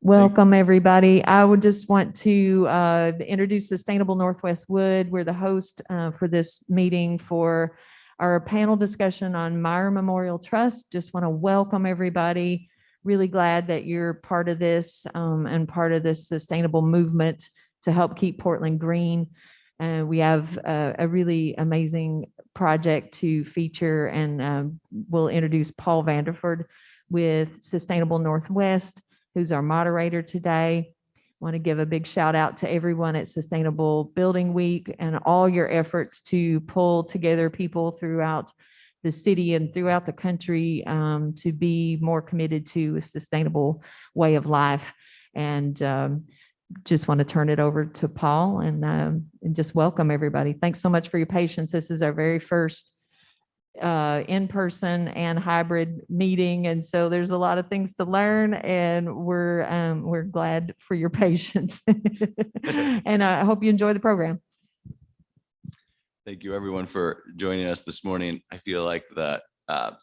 Welcome, everybody. I would just want to introduce Sustainable Northwest Wood. We're the host for this meeting for our panel discussion on Meyer Memorial Trust. Just want to welcome everybody. Really glad that you're part of this and part of this sustainable movement to help keep Portland green. We have a really amazing project to feature, and we'll introduce Paul Vanderford with Sustainable Northwest, who's our moderator today. I want to give a big shout out to everyone at Sustainable Building Week and all your efforts to pull together people throughout the city and throughout the country to be more committed to a sustainable way of life. And just want to turn it over to Paul and just welcome everybody. Thanks so much for your patience. This is our very first in-person and hybrid meeting, and so there's a lot of things to learn, and we're glad for your patience. And I hope you enjoy the program. Thank you everyone for joining us this morning. I feel like the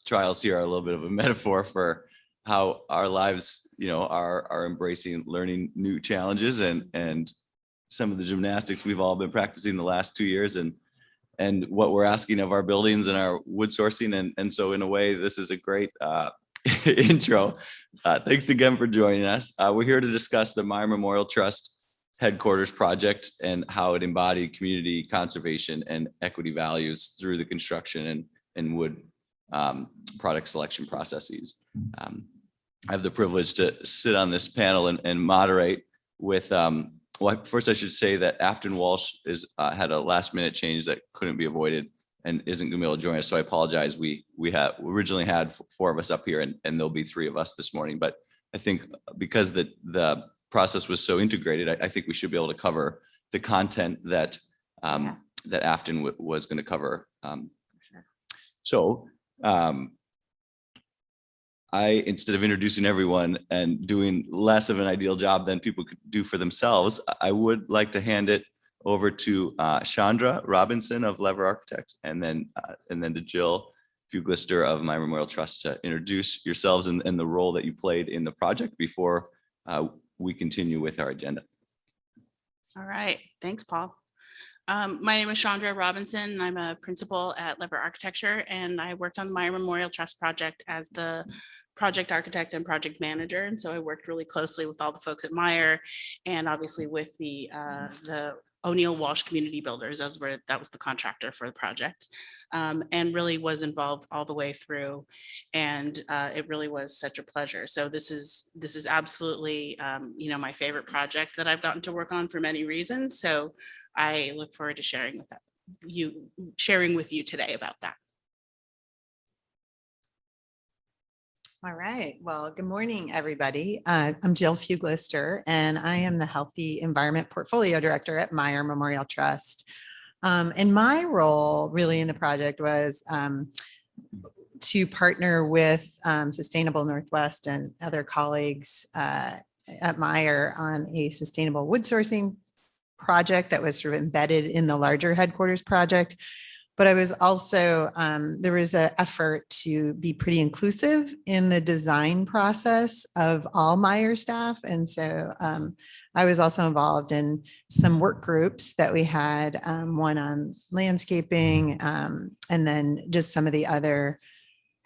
trials here are a little bit of a metaphor for how our lives, are embracing learning new challenges and some of the gymnastics we've all been practicing the last 2 years, and what we're asking of our buildings and our wood sourcing. And so in a way, this is a great intro. Thanks again for joining us. We're here to discuss the Meyer Memorial Trust headquarters project and how it embodied community conservation and equity values through the construction and wood product selection processes. I have the privilege to sit on this panel and moderate with well, first I should say that Afton Walsh had a last minute change that couldn't be avoided and isn't going to be able to join us. So I apologize. We originally had 4 of us up here, and there'll be 3 of us this morning. But I think because the process was so integrated, I think we should be able to cover the content that that Afton was going to cover. So instead of introducing everyone and doing less of an ideal job than people could do for themselves, I would like to hand it over to Chandra Robinson of Lever Architects, and then to Jill Fuglister of Meyer Memorial Trust to introduce yourselves and the role that you played in the project before we continue with our agenda. All right, thanks, Paul. My name is Chandra Robinson. I'm a principal at Lever Architecture, and I worked on the Meyer Memorial Trust project as the project architect and project manager. And so I worked really closely with all the folks at Meyer, and obviously with the O'Neill Walsh Community Builders. That was the contractor for the project, and really was involved all the way through. And it really was such a pleasure. So this is absolutely my favorite project that I've gotten to work on for many reasons. So I look forward to sharing with you today about that. All right. Well, good morning, everybody. I'm Jill Fuglister, and I am the Healthy Environment Portfolio Director at Meyer Memorial Trust. And my role really in the project was to partner with Sustainable Northwest and other colleagues at Meyer on a sustainable wood sourcing project that was sort of embedded in the larger headquarters project. But I was also, there was an effort to be pretty inclusive in the design process of all Meyer staff. And so I was also involved in some work groups that we had, one on landscaping, and then just some of the other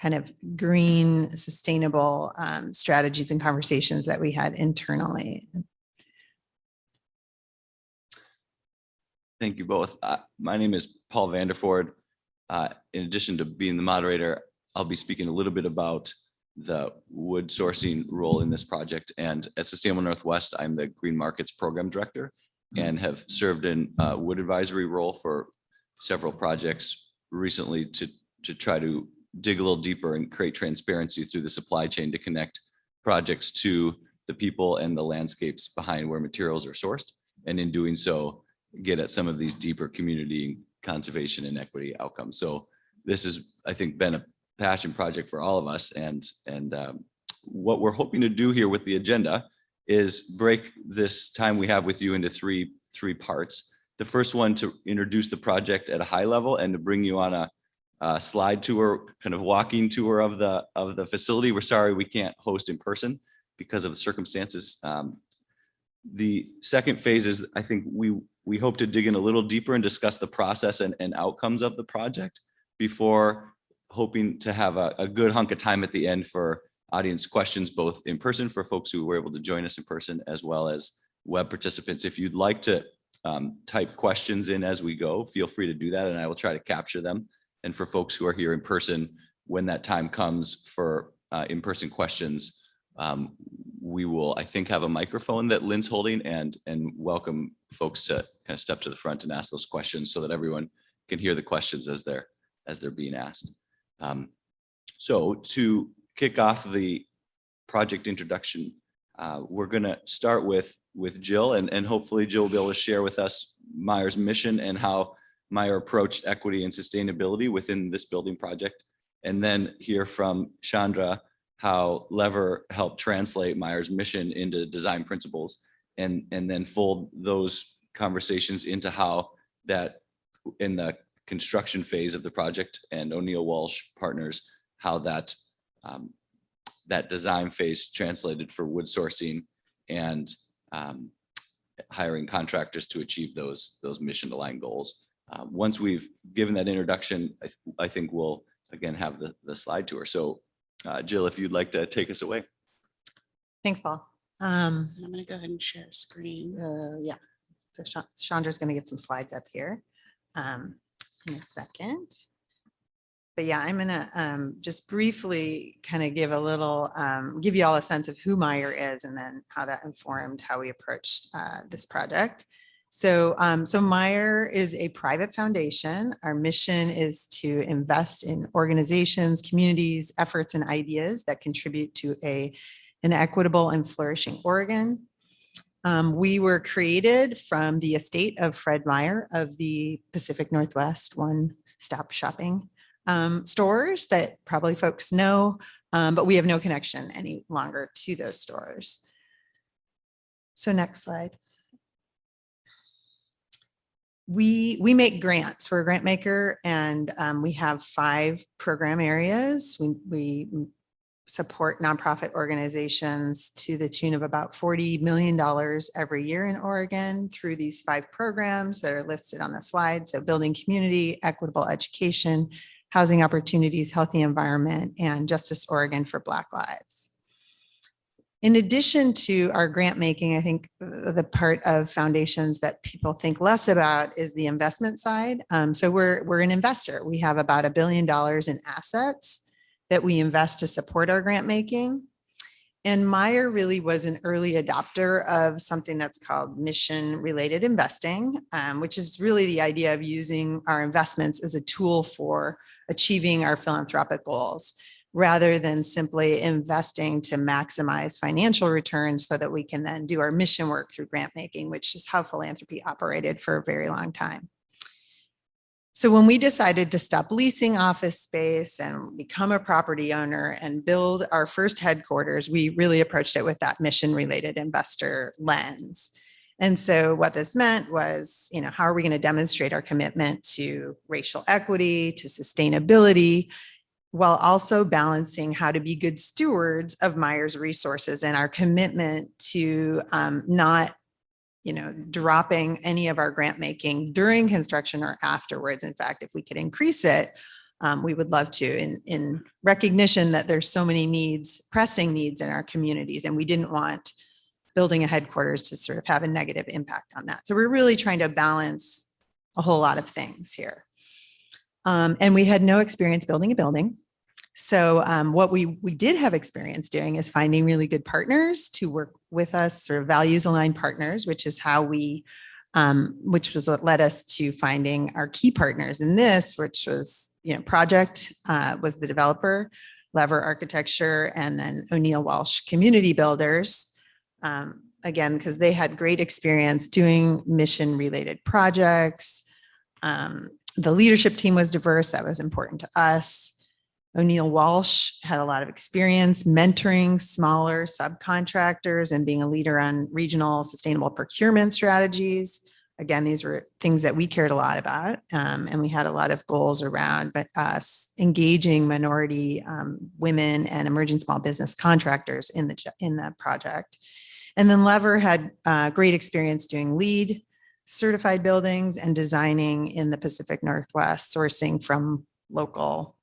kind of green, sustainable strategies and conversations that we had internally. Thank you both. My name is Paul Vanderford. In addition to being the moderator, I'll be speaking a little bit about the wood sourcing role in this project. And at Sustainable Northwest, I'm the Green Markets Program Director and have served in a wood advisory role for several projects recently to try to dig a little deeper and create transparency through the supply chain to connect projects to the people and the landscapes behind where materials are sourced. And in doing so, get at some of these deeper community conservation and equity outcomes. So this has, I think, been a passion project for all of us. And what we're hoping to do here with the agenda is break this time we have with you into three parts. The first one to introduce the project at a high level and to bring you on a slide tour, kind of walking tour of the facility. We're sorry we can't host in person, because of the circumstances. The second phase is, I think we hope to dig in a little deeper and discuss the process and outcomes of the project before hoping to have a good hunk of time at the end for audience questions, both in person for folks who were able to join us in person, as well as web participants. If you'd like to type questions in as we go, feel free to do that, and I will try to capture them. And for folks who are here in person, when that time comes for in-person questions, we will, I think, have a microphone that Lynn's holding and welcome folks to kind of step to the front and ask those questions so that everyone can hear the questions as they're being asked. So to kick off the project introduction, we're going to start with Jill, and hopefully Jill will be able to share with us Meyer's mission and how Meyer approached equity and sustainability within this building project, and then hear from Chandra how Lever helped translate Meyer's mission into design principles, and then fold those conversations into how that in the construction phase of the project and O'Neill Walsh partners, how that that design phase translated for wood sourcing and hiring contractors to achieve those mission aligned goals. Once we've given that introduction, I think we'll again have the slide tour. So Jill, if you'd like to take us away. Thanks, Paul. I'm going to go ahead and share screen. Yeah, so Chandra's going to get some slides up here in a second. But yeah, I'm going to just briefly kind of give give you all a sense of who Meyer is and then how that informed how we approached this project. So Meyer is a private foundation. Our mission is to invest in organizations, communities, efforts, and ideas that contribute to an equitable and flourishing Oregon. We were created from the estate of Fred Meyer of the Pacific Northwest one-stop shopping stores that probably folks know, but we have no connection any longer to those stores. So next slide. We make grants. We're a grant maker, and we have 5 program areas. We support nonprofit organizations to the tune of about $40 million every year in Oregon through these 5 programs that are listed on the slide. So building community, equitable education, housing opportunities, healthy environment, and Justice Oregon for Black Lives. In addition to our grant making, I think the part of foundations that people think less about is the investment side. So we're an investor. We have about $1 billion in assets that we invest to support our grant making. And Meyer really was an early adopter of something that's called mission-related investing, which is really the idea of using our investments as a tool for achieving our philanthropic goals, rather than simply investing to maximize financial returns so that we can then do our mission work through grant making, which is how philanthropy operated for a very long time. So when we decided to stop leasing office space and become a property owner and build our first headquarters, we really approached it with that mission-related investor lens. And so what this meant was, how are we going to demonstrate our commitment to racial equity, to sustainability, while also balancing how to be good stewards of Meyer's resources and our commitment to not dropping any of our grant making during construction or afterwards. In fact, if we could increase it, we would love to, in recognition that there's so many needs, pressing needs in our communities, and we didn't want building a headquarters to sort of have a negative impact on that. So we're really trying to balance a whole lot of things here. And we had no experience building a building. So what we did have experience doing is finding really good partners to work with us, sort of values aligned partners, which is how which was what led us to finding our key partners in this, which was, Project was the developer, Lever Architecture, and then O'Neill Walsh Community Builders. Again, because they had great experience doing mission related projects. The leadership team was diverse. That was important to us. O'Neill Walsh had a lot of experience mentoring smaller subcontractors and being a leader on regional sustainable procurement strategies. Again, these were things that we cared a lot about, and we had a lot of goals around, but us engaging minority women and emerging small business contractors in the project. And then Lever had great experience doing LEED certified buildings and designing in the Pacific Northwest, sourcing from local,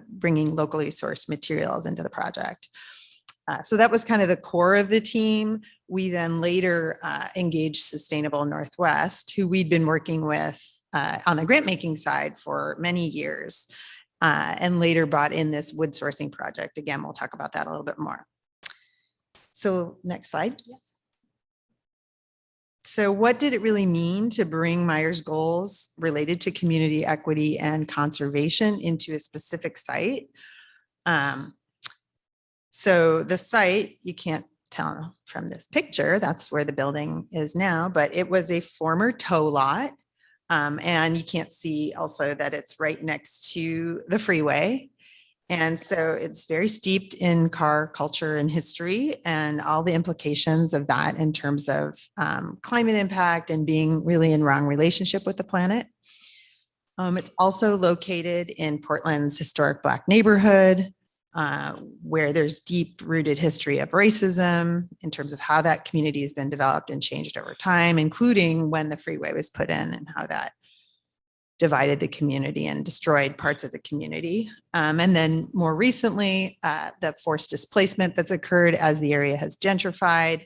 bringing locally sourced materials into the project. So that was kind of the core of the team. We then later engaged Sustainable Northwest, who we'd been working with on the grant making side for many years, and later brought in this wood sourcing project. Again, we'll talk about that a little bit more. So next slide. So what did it really mean to bring Meyer's goals related to community equity and conservation into a specific site? So the site, you can't tell from this picture, that's where the building is now, but it was a former tow lot. And you can't see also that it's right next to the freeway. And so it's very steeped in car culture and history and all the implications of that in terms of climate impact and being really in wrong relationship with the planet. It's also located in Portland's historic Black neighborhood, where there's deep rooted history of racism in terms of how that community has been developed and changed over time, including when the freeway was put in and how that divided the community and destroyed parts of the community. And then more recently, the forced displacement that's occurred as the area has gentrified,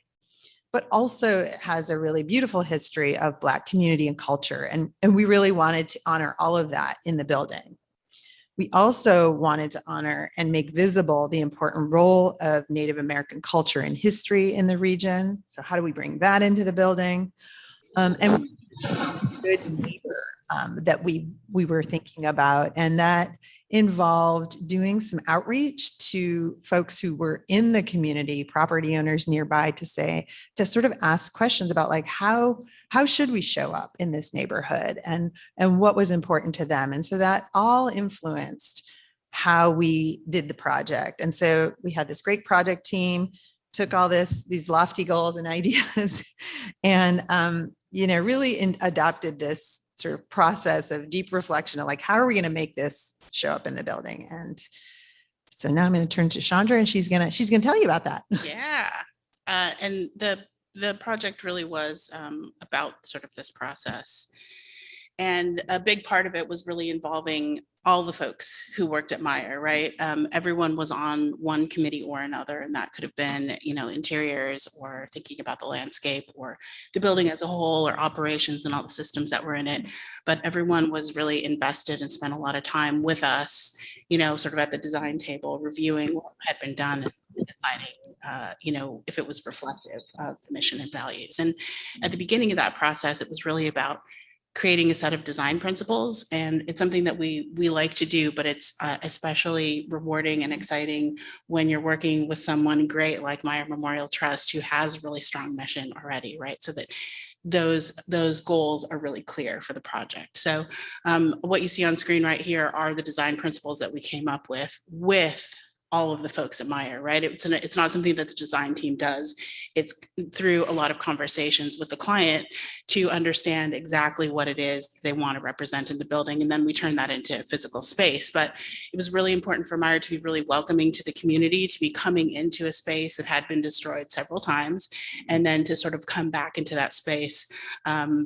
but also it has a really beautiful history of Black community and culture. And we really wanted to honor all of that in the building. We also wanted to honor and make visible the important role of Native American culture and history in the region. So how do we bring that into the building? And good neighbor that we were thinking about, and that involved doing some outreach to folks who were in the community, property owners nearby, to sort of ask questions about like how should we show up in this neighborhood and what was important to them. And so that all influenced how we did the project. And so we had this great project team, took all these lofty goals and ideas and really adopted this sort of process of deep reflection of like, how are we going to make this show up in the building? And so now I'm going to turn to Chandra, and she's going to tell you about that. Yeah. And the project really was about sort of this process. And a big part of it was really involving all the folks who worked at Meyer, right? Everyone was on one committee or another, and that could have been, interiors or thinking about the landscape or the building as a whole or operations and all the systems that were in it. But everyone was really invested and spent a lot of time with us, sort of at the design table, reviewing what had been done and deciding, if it was reflective of the mission and values. And at the beginning of that process, it was really about creating a set of design principles. And it's something that we like to do, but it's especially rewarding and exciting when you're working with someone great like Meyer Memorial Trust, who has a really strong mission already, right? So that those goals are really clear for the project. So what you see on screen right here are the design principles that we came up with all of the folks at Meyer, right? It's not something that the design team does. It's through a lot of conversations with the client to understand exactly what it is they want to represent in the building. And then we turn that into physical space. But it was really important for Meyer to be really welcoming to the community, to be coming into a space that had been destroyed several times, and then to sort of come back into that space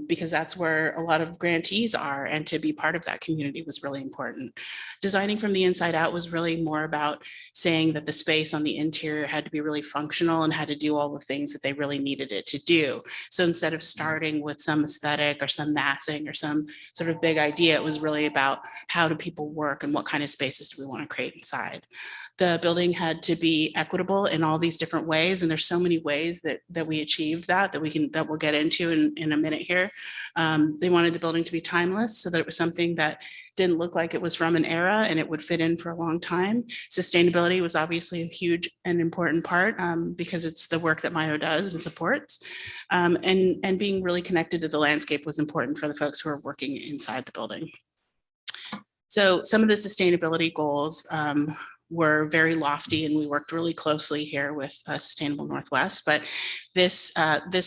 because that's where a lot of grantees are. And to be part of that community was really important. Designing from the inside out was really more about saying that the space on the interior had to be really functional and had to do all the things that they really needed it to do. So instead of starting with some aesthetic or some massing or some sort of big idea, it was really about how do people work and what kind of spaces do we want to create inside. The building had to be equitable in all these different ways. And there's so many ways that we achieved that we'll get into in a minute here. They wanted the building to be timeless so that it was something that didn't look like it was from an era and it would fit in for a long time. Sustainability was obviously a huge and important part because it's the work that Meyer does and supports. And being really connected to the landscape was important for the folks who are working inside the building. So some of the sustainability goals were very lofty, and we worked really closely here with Sustainable Northwest. But this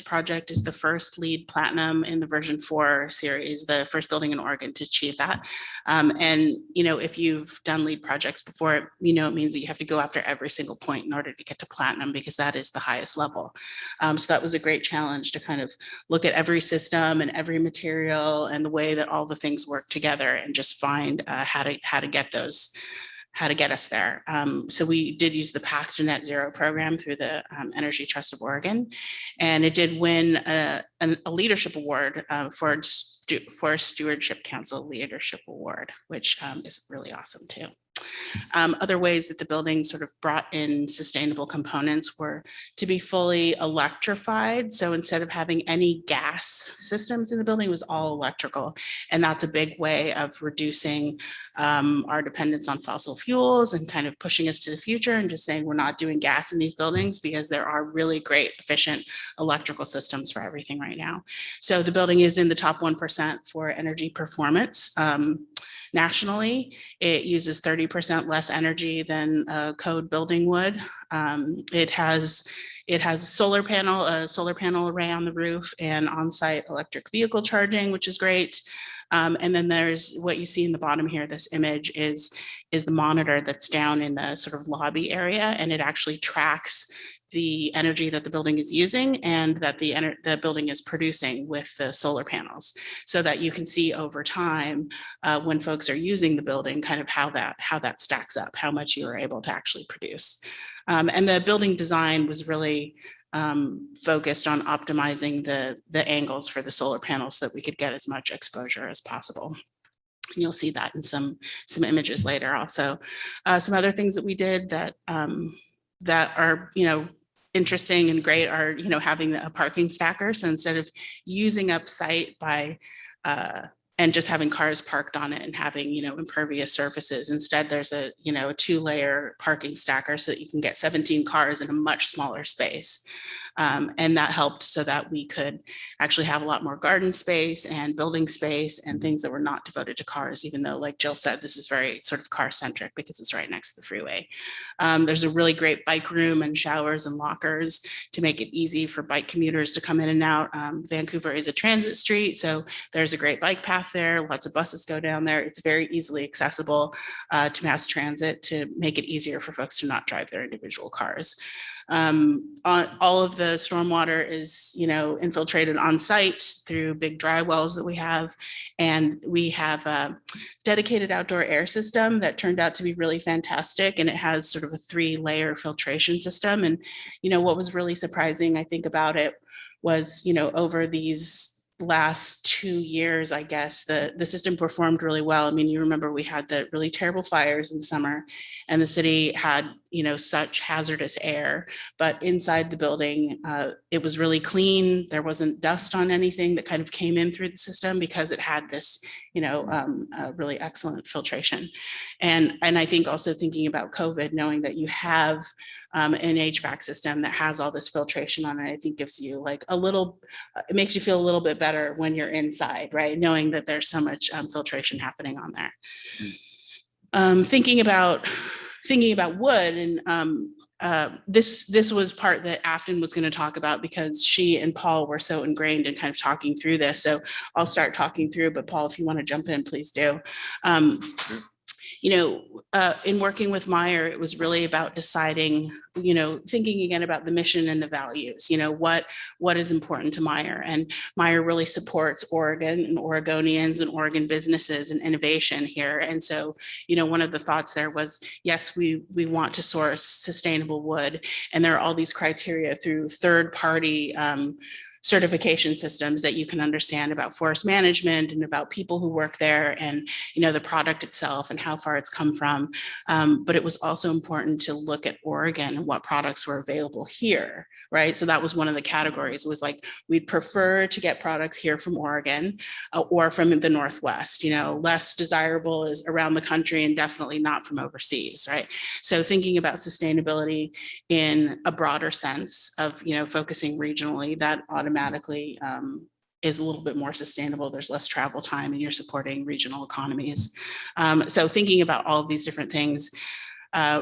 project is the first LEED Platinum in the version 4 series, the first building in Oregon to achieve that. And if you've done LEED projects before, it means that you have to go after every single point in order to get to platinum, because that is the highest level. So that was a great challenge to kind of look at every system and every material and the way that all the things work together, and just find how to get us there. So we did use the Path to Net Zero program through the Energy Trust of Oregon, and it did win a leadership award for Stewardship Council Leadership Award, which is really awesome too. Other ways that the building sort of brought in sustainable components were to be fully electrified. So instead of having any gas systems in the building, it was all electrical. And that's a big way of reducing our dependence on fossil fuels and kind of pushing us to the future, and just saying we're not doing gas in these buildings, because there are really great, efficient electrical systems for everything right now. So the building is in the top 1% for energy performance. Nationally, it uses 30% less energy than a code building would. It has a solar panel array on the roof, and on-site electric vehicle charging, which is great. And then there's what you see in the bottom here. This image is the monitor that's down in the sort of lobby area, and it actually tracks the energy that the building is using and that the building is producing with the solar panels, so that you can see over time when folks are using the building, kind of how that stacks up, how much you are able to actually produce. And the building design was really focused on optimizing the angles for the solar panels, so that we could get as much exposure as possible. And you'll see that in some images later. Also, some other things that we did that are interesting and great are having a parking stacker. So instead of using up site by and just having cars parked on it and having impervious surfaces, instead there's a 2-layer parking stacker, so that you can get 17 cars in a much smaller space. And that helped so that we could actually have a lot more garden space and building space and things that were not devoted to cars, even though, like Jill said, this is very sort of car centric because it's right next to the freeway. There's a really great bike room and showers and lockers to make it easy for bike commuters to come in and out. Vancouver is a transit street, so there's a great bike path there. Lots of buses go down there. It's very easily accessible to mass transit, to make it easier for folks to not drive their individual cars. All of the stormwater is, infiltrated on site through big dry wells that we have. And we have a dedicated outdoor air system that turned out to be really fantastic. And it has sort of a 3-layer filtration system. And, what was really surprising, I think, about it was, over these last 2 years, I guess, the system performed really well. I mean, you remember we had the really terrible fires in the summer, and the city had, such hazardous air, but inside the building, it was really clean. There wasn't dust on anything that kind of came in through the system, because it had this, really excellent filtration. And I think also thinking about COVID, knowing that you have an HVAC system that has all this filtration on it, I think gives you like it makes you feel a little bit better when you're inside, right? Knowing that there's so much filtration happening on there. Thinking about wood, and this was part that Afton was going to talk about, because she and Paul were so ingrained in kind of talking through this. So I'll start talking through, but Paul, if you want to jump in, please do. In working with Meyer, it was really about deciding, thinking again about the mission and the values, what is important to Meyer. And Meyer really supports Oregon and Oregonians and Oregon businesses and innovation here. And so, one of the thoughts there was, yes, we want to source sustainable wood. And there are all these criteria through third-party certification systems that you can understand about forest management and about people who work there, and the product itself and how far it's come from. But it was also important to look at Oregon and what products were available here, right? So that was one of the categories. It was like, we'd prefer to get products here from Oregon or from the Northwest. Less desirable is around the country, and definitely not from overseas, right? So thinking about sustainability in a broader sense of focusing regionally, that automatically is a little bit more sustainable. There's less travel time, and you're supporting regional economies. So thinking about all of these different things,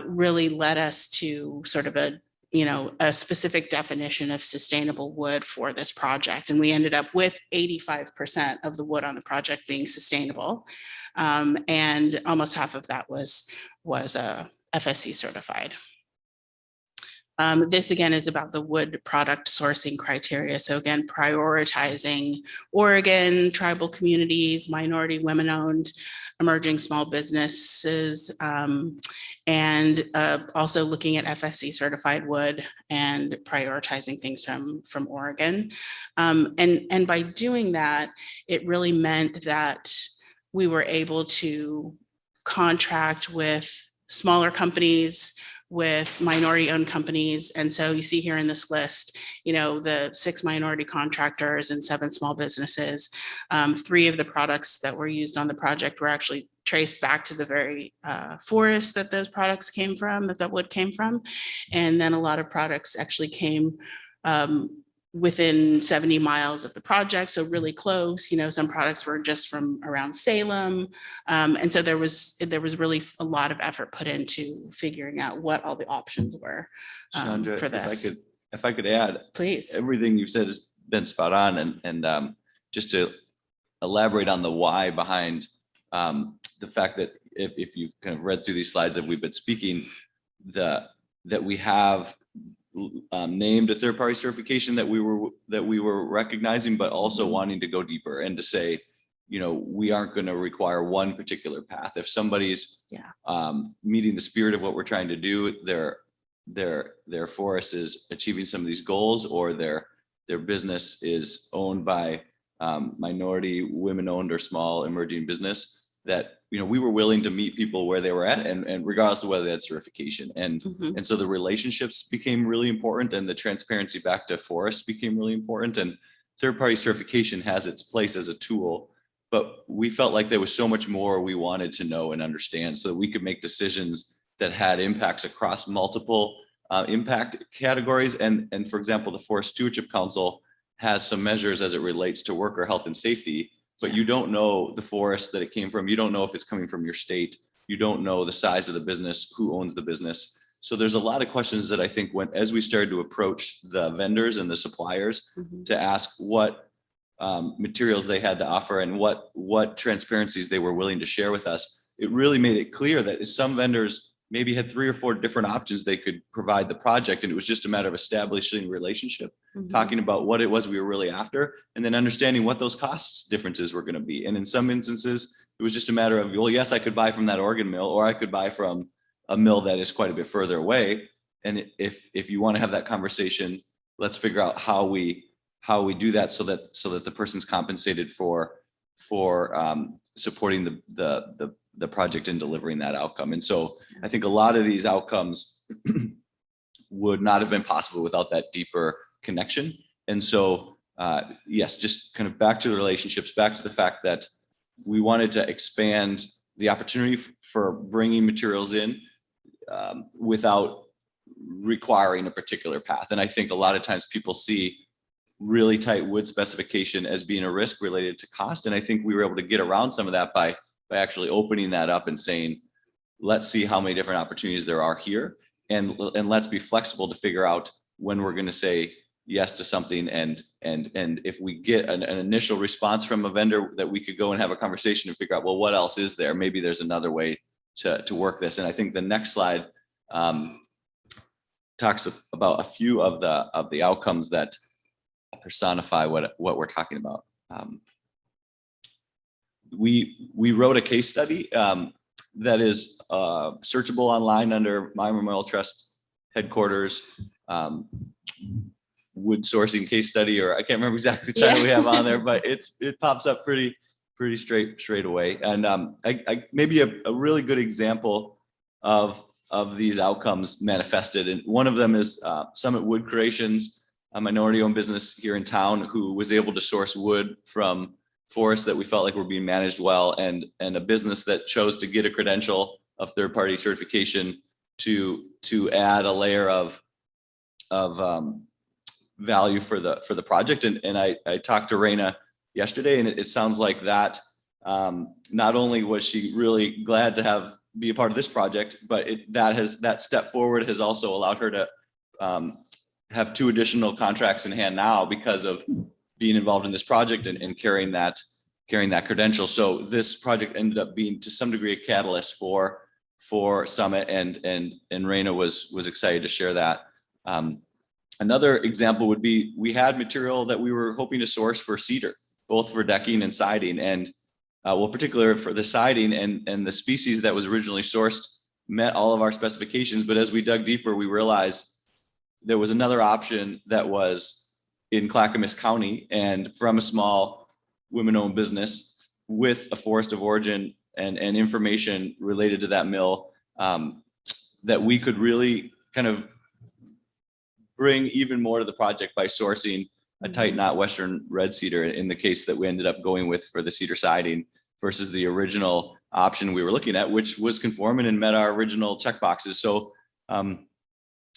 really led us to sort of a specific definition of sustainable wood for this project. And we ended up with 85% of the wood on the project being sustainable. And almost half of that was FSC certified. This again is about the wood product sourcing criteria. So again, prioritizing Oregon, tribal communities, minority women-owned, emerging small businesses, and also looking at FSC certified wood and prioritizing things from Oregon. And by doing that, it really meant that we were able to contract with smaller companies, with minority-owned companies. And so you see here in this list, the 6 minority contractors and 7 small businesses. 3 of the products that were used on the project were actually traced back to the very forest that those products came from, that wood came from. And then a lot of products actually came within 70 miles of the project, so really close. Some products were just from around Salem, and so there was really a lot of effort put into figuring out what all the options were Chandra, for this. if I could add, Please. everything you've said has been spot on, and just to elaborate on the why behind the fact that if you've kind of read through these slides that we've been speaking, that we have named a third-party certification that we were recognizing, but also wanting to go deeper and to say, we aren't going to require one particular path. If somebody's meeting the spirit of what we're trying to do, their forest is achieving some of these goals, or their business is owned by minority, women-owned, or small emerging business, that we were willing to meet people where they were at, and regardless of whether they had certification. And so the relationships became really important, and the transparency back to forest became really important. And third-party certification has its place as a tool, but we felt like there was so much more we wanted to know and understand, so that we could make decisions that had impacts across multiple impact categories. And for example, the Forest Stewardship Council has some measures as it relates to worker health and safety, but you don't know the forest that it came from. You don't know if it's coming from your state. You don't know the size of the business, who owns the business. So there's a lot of questions that I think as we started to approach the vendors and the suppliers to ask what materials they had to offer and what transparencies they were willing to share with us, it really made it clear that some vendors maybe had 3 or 4 different options they could provide the project. And it was just a matter of establishing relationship, talking about what it was we were really after, and then understanding what those cost differences were going to be. And in some instances, it was just a matter of, well, yes, I could buy from that Oregon mill, or I could buy from a mill that is quite a bit further away. And if you want to have that conversation, let's figure out how we do that so that the person's compensated for supporting the project and delivering that outcome. And so I think a lot of these outcomes would not have been possible without that deeper connection. And so, yes, just kind of back to the relationships, back to the fact that we wanted to expand the opportunity for bringing materials in without requiring a particular path. And I think a lot of times people see really tight wood specification as being a risk related to cost. And I think we were able to get around some of that by actually opening that up and saying, let's see how many different opportunities there are here. And let's be flexible to figure out when we're going to say yes to something. And if we get an initial response from a vendor, that we could go and have a conversation and figure out, well, what else is there? Maybe there's another way to work this. And I think the next slide talks about a few of the outcomes that personify what we're talking about. We wrote a case study that is searchable online under Meyer Memorial Trust headquarters wood sourcing case study, or I can't remember exactly the title we have on there, but it pops up pretty straight away. And I maybe a really good example of these outcomes manifested, and one of them is Summit Wood Creations, a minority-owned business here in town, who was able to source wood from forests that we felt like were being managed well, and a business that chose to get a credential of third-party certification to add a layer of value for the project. And I talked to Raina yesterday, and it sounds like that not only was she really glad to have be a part of this project, but that step forward has also allowed her to have 2 additional contracts in hand now because of being involved in this project and carrying that credential. So this project ended up being to some degree a catalyst for Summit, and Raina was excited to share that. Another example would be, we had material that we were hoping to source for cedar, both for decking and siding, and well, particularly for the siding, and the species that was originally sourced met all of our specifications. But as we dug deeper, we realized there was another option that was in Clackamas County and from a small women-owned business with a forest of origin and information related to that mill, that we could really kind of bring even more to the project by sourcing a tight knot Western red cedar in the case that we ended up going with for the cedar siding versus the original option we were looking at, which was conforming and met our original check boxes. So,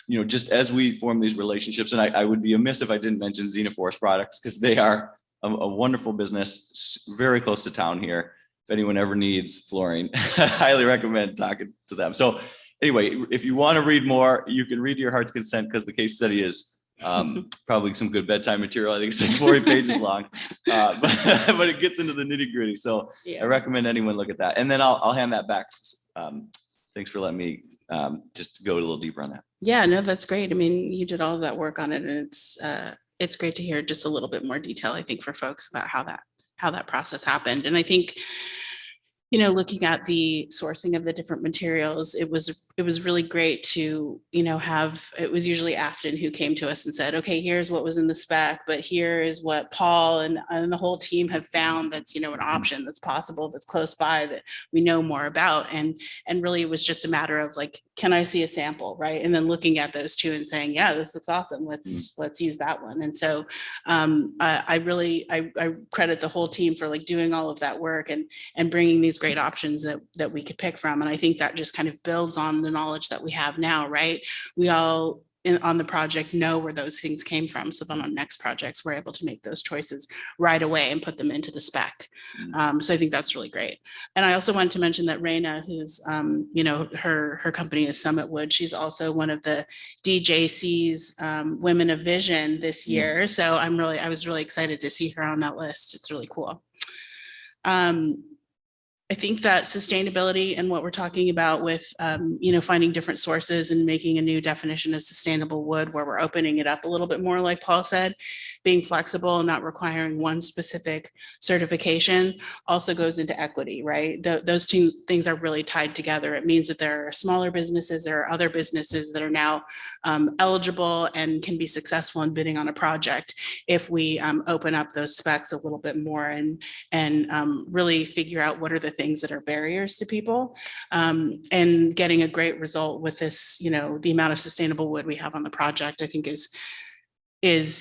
you know, just as we form these relationships, and I would be amiss if I didn't mention Xenoforest Products, because they are a wonderful business very close to town here. If anyone ever needs flooring, I highly recommend talking to them. So anyway, if you want to read more, you can read your heart's consent, because the case study is probably some good bedtime material. I think it's like 40 pages long, but it gets into the nitty gritty. So I recommend anyone look at that. And then I'll hand that back. Thanks for letting me just go a little deeper on that. Yeah, no, that's great. I mean, you did all of that work on it, and it's great to hear just a little bit more detail, I think, for folks about how that process happened. And I think, you know, looking at the sourcing of the different materials, it was really great to, you know, it was usually Afton who came to us and said, okay, here's what was in the spec, but here is what Paul and the whole team have found that's, you know, an option that's possible, that's close by, that we know more about. And really it was just a matter of like, can I see a sample, right? And then looking at those 2 and saying, yeah, this looks awesome. Let's use that one. And so I credit the whole team for like doing all of that work and bringing these great options that we could pick from. And I think that just kind of builds on the knowledge that we have now, right? We all on the project know where those things came from. So then on next projects, we're able to make those choices right away and put them into the spec. So I think that's really great. And I also wanted to mention that Raina, who's, you know, her company is Summit Wood. She's also one of the DJC's Women of Vision this year. So I was really excited to see her on that list. It's really cool. I think that sustainability and what we're talking about with, you know, finding different sources and making a new definition of sustainable wood, where we're opening it up a little bit more, like Paul said, being flexible and not requiring one specific certification, also goes into equity, right? Those 2 things are really tied together. It means that there are smaller businesses, there are other businesses that are now eligible and can be successful in bidding on a project if we open up those specs a little bit more and really figure out what are the things that are barriers to people, and getting a great result with this, you know, the amount of sustainable wood we have on the project, I think is,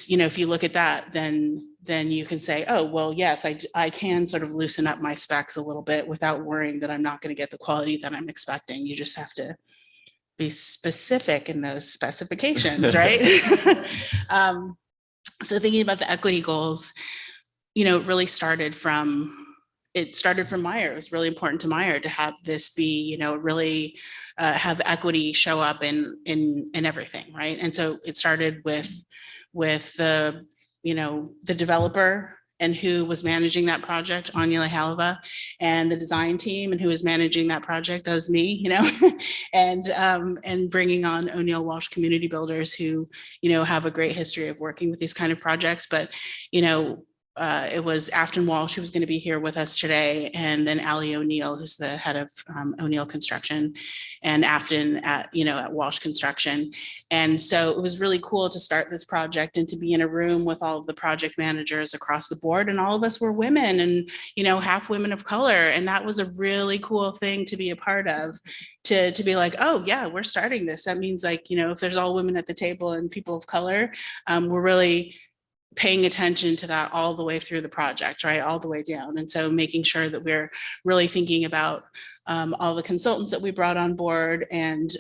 you know, if you look at that, then you can say, oh, well, yes, I can sort of loosen up my specs a little bit without worrying that I'm not going to get the quality that I'm expecting. You just have to be specific in those specifications, right? So thinking about the equity goals, you know, it really started from Meyer. It was really important to Meyer to have this be, you know, really have equity show up in everything, right? And so it started with the, you know, the developer and who was managing that project, Anya Halava, and the design team and who was managing that project, that was me, you know, and bringing on O'Neill Walsh Community Builders, who, you know, have a great history of working with these kind of projects. But, you know, it was Afton Walsh who was going to be here with us today, and then Allie O'Neill, who's the head of O'Neill Construction, and Afton at Walsh Construction. And so it was really cool to start this project and to be in a room with all of the project managers across the board, and all of us were women, and, you know, half women of color. And that was a really cool thing to be a part of, to be like, oh yeah, we're starting this. That means, like, you know, if there's all women at the table and people of color, we're really paying attention to that all the way through the project, right? All the way down. And so making sure that we're really thinking about all the consultants that we brought on board, and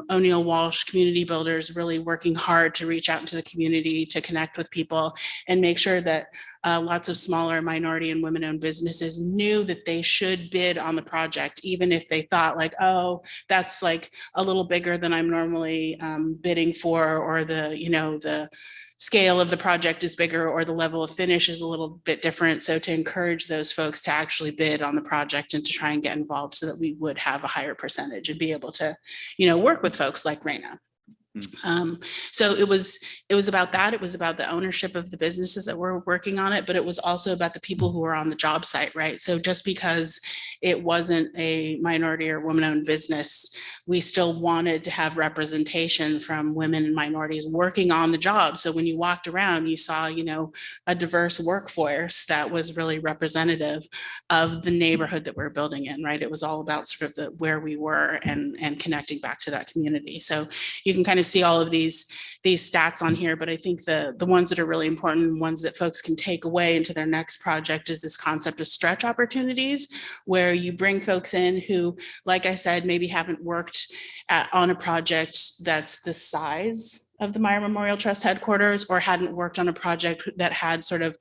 O'Neill Walsh community builders really working hard to reach out into the community to connect with people and make sure that lots of smaller minority and women-owned businesses knew that they should bid on the project, even if they thought like, oh, that's like a little bigger than I'm normally bidding for, or the scale of the project is bigger, or the level of finish is a little bit different. So to encourage those folks to actually bid on the project and to try and get involved so that we would have a higher percentage and be able to, work with folks like Raina. So it was about that. It was about the ownership of the businesses that were working on it, but it was also about the people who were on the job site, right? So just because it wasn't a minority or woman-owned business, we still wanted to have representation from women and minorities working on the job. So when you walked around, you saw, a diverse workforce that was really representative of the neighborhood that we're building in, right? It was all about sort of where we were and connecting back to that community. So you can kind of see all of these stats on here, but I think the ones that are really important, ones that folks can take away into their next project, is this concept of stretch opportunities, where you bring folks in who, like I said, maybe haven't worked on a project that's the size of the Meyer Memorial Trust headquarters, or hadn't worked on a project that had sort of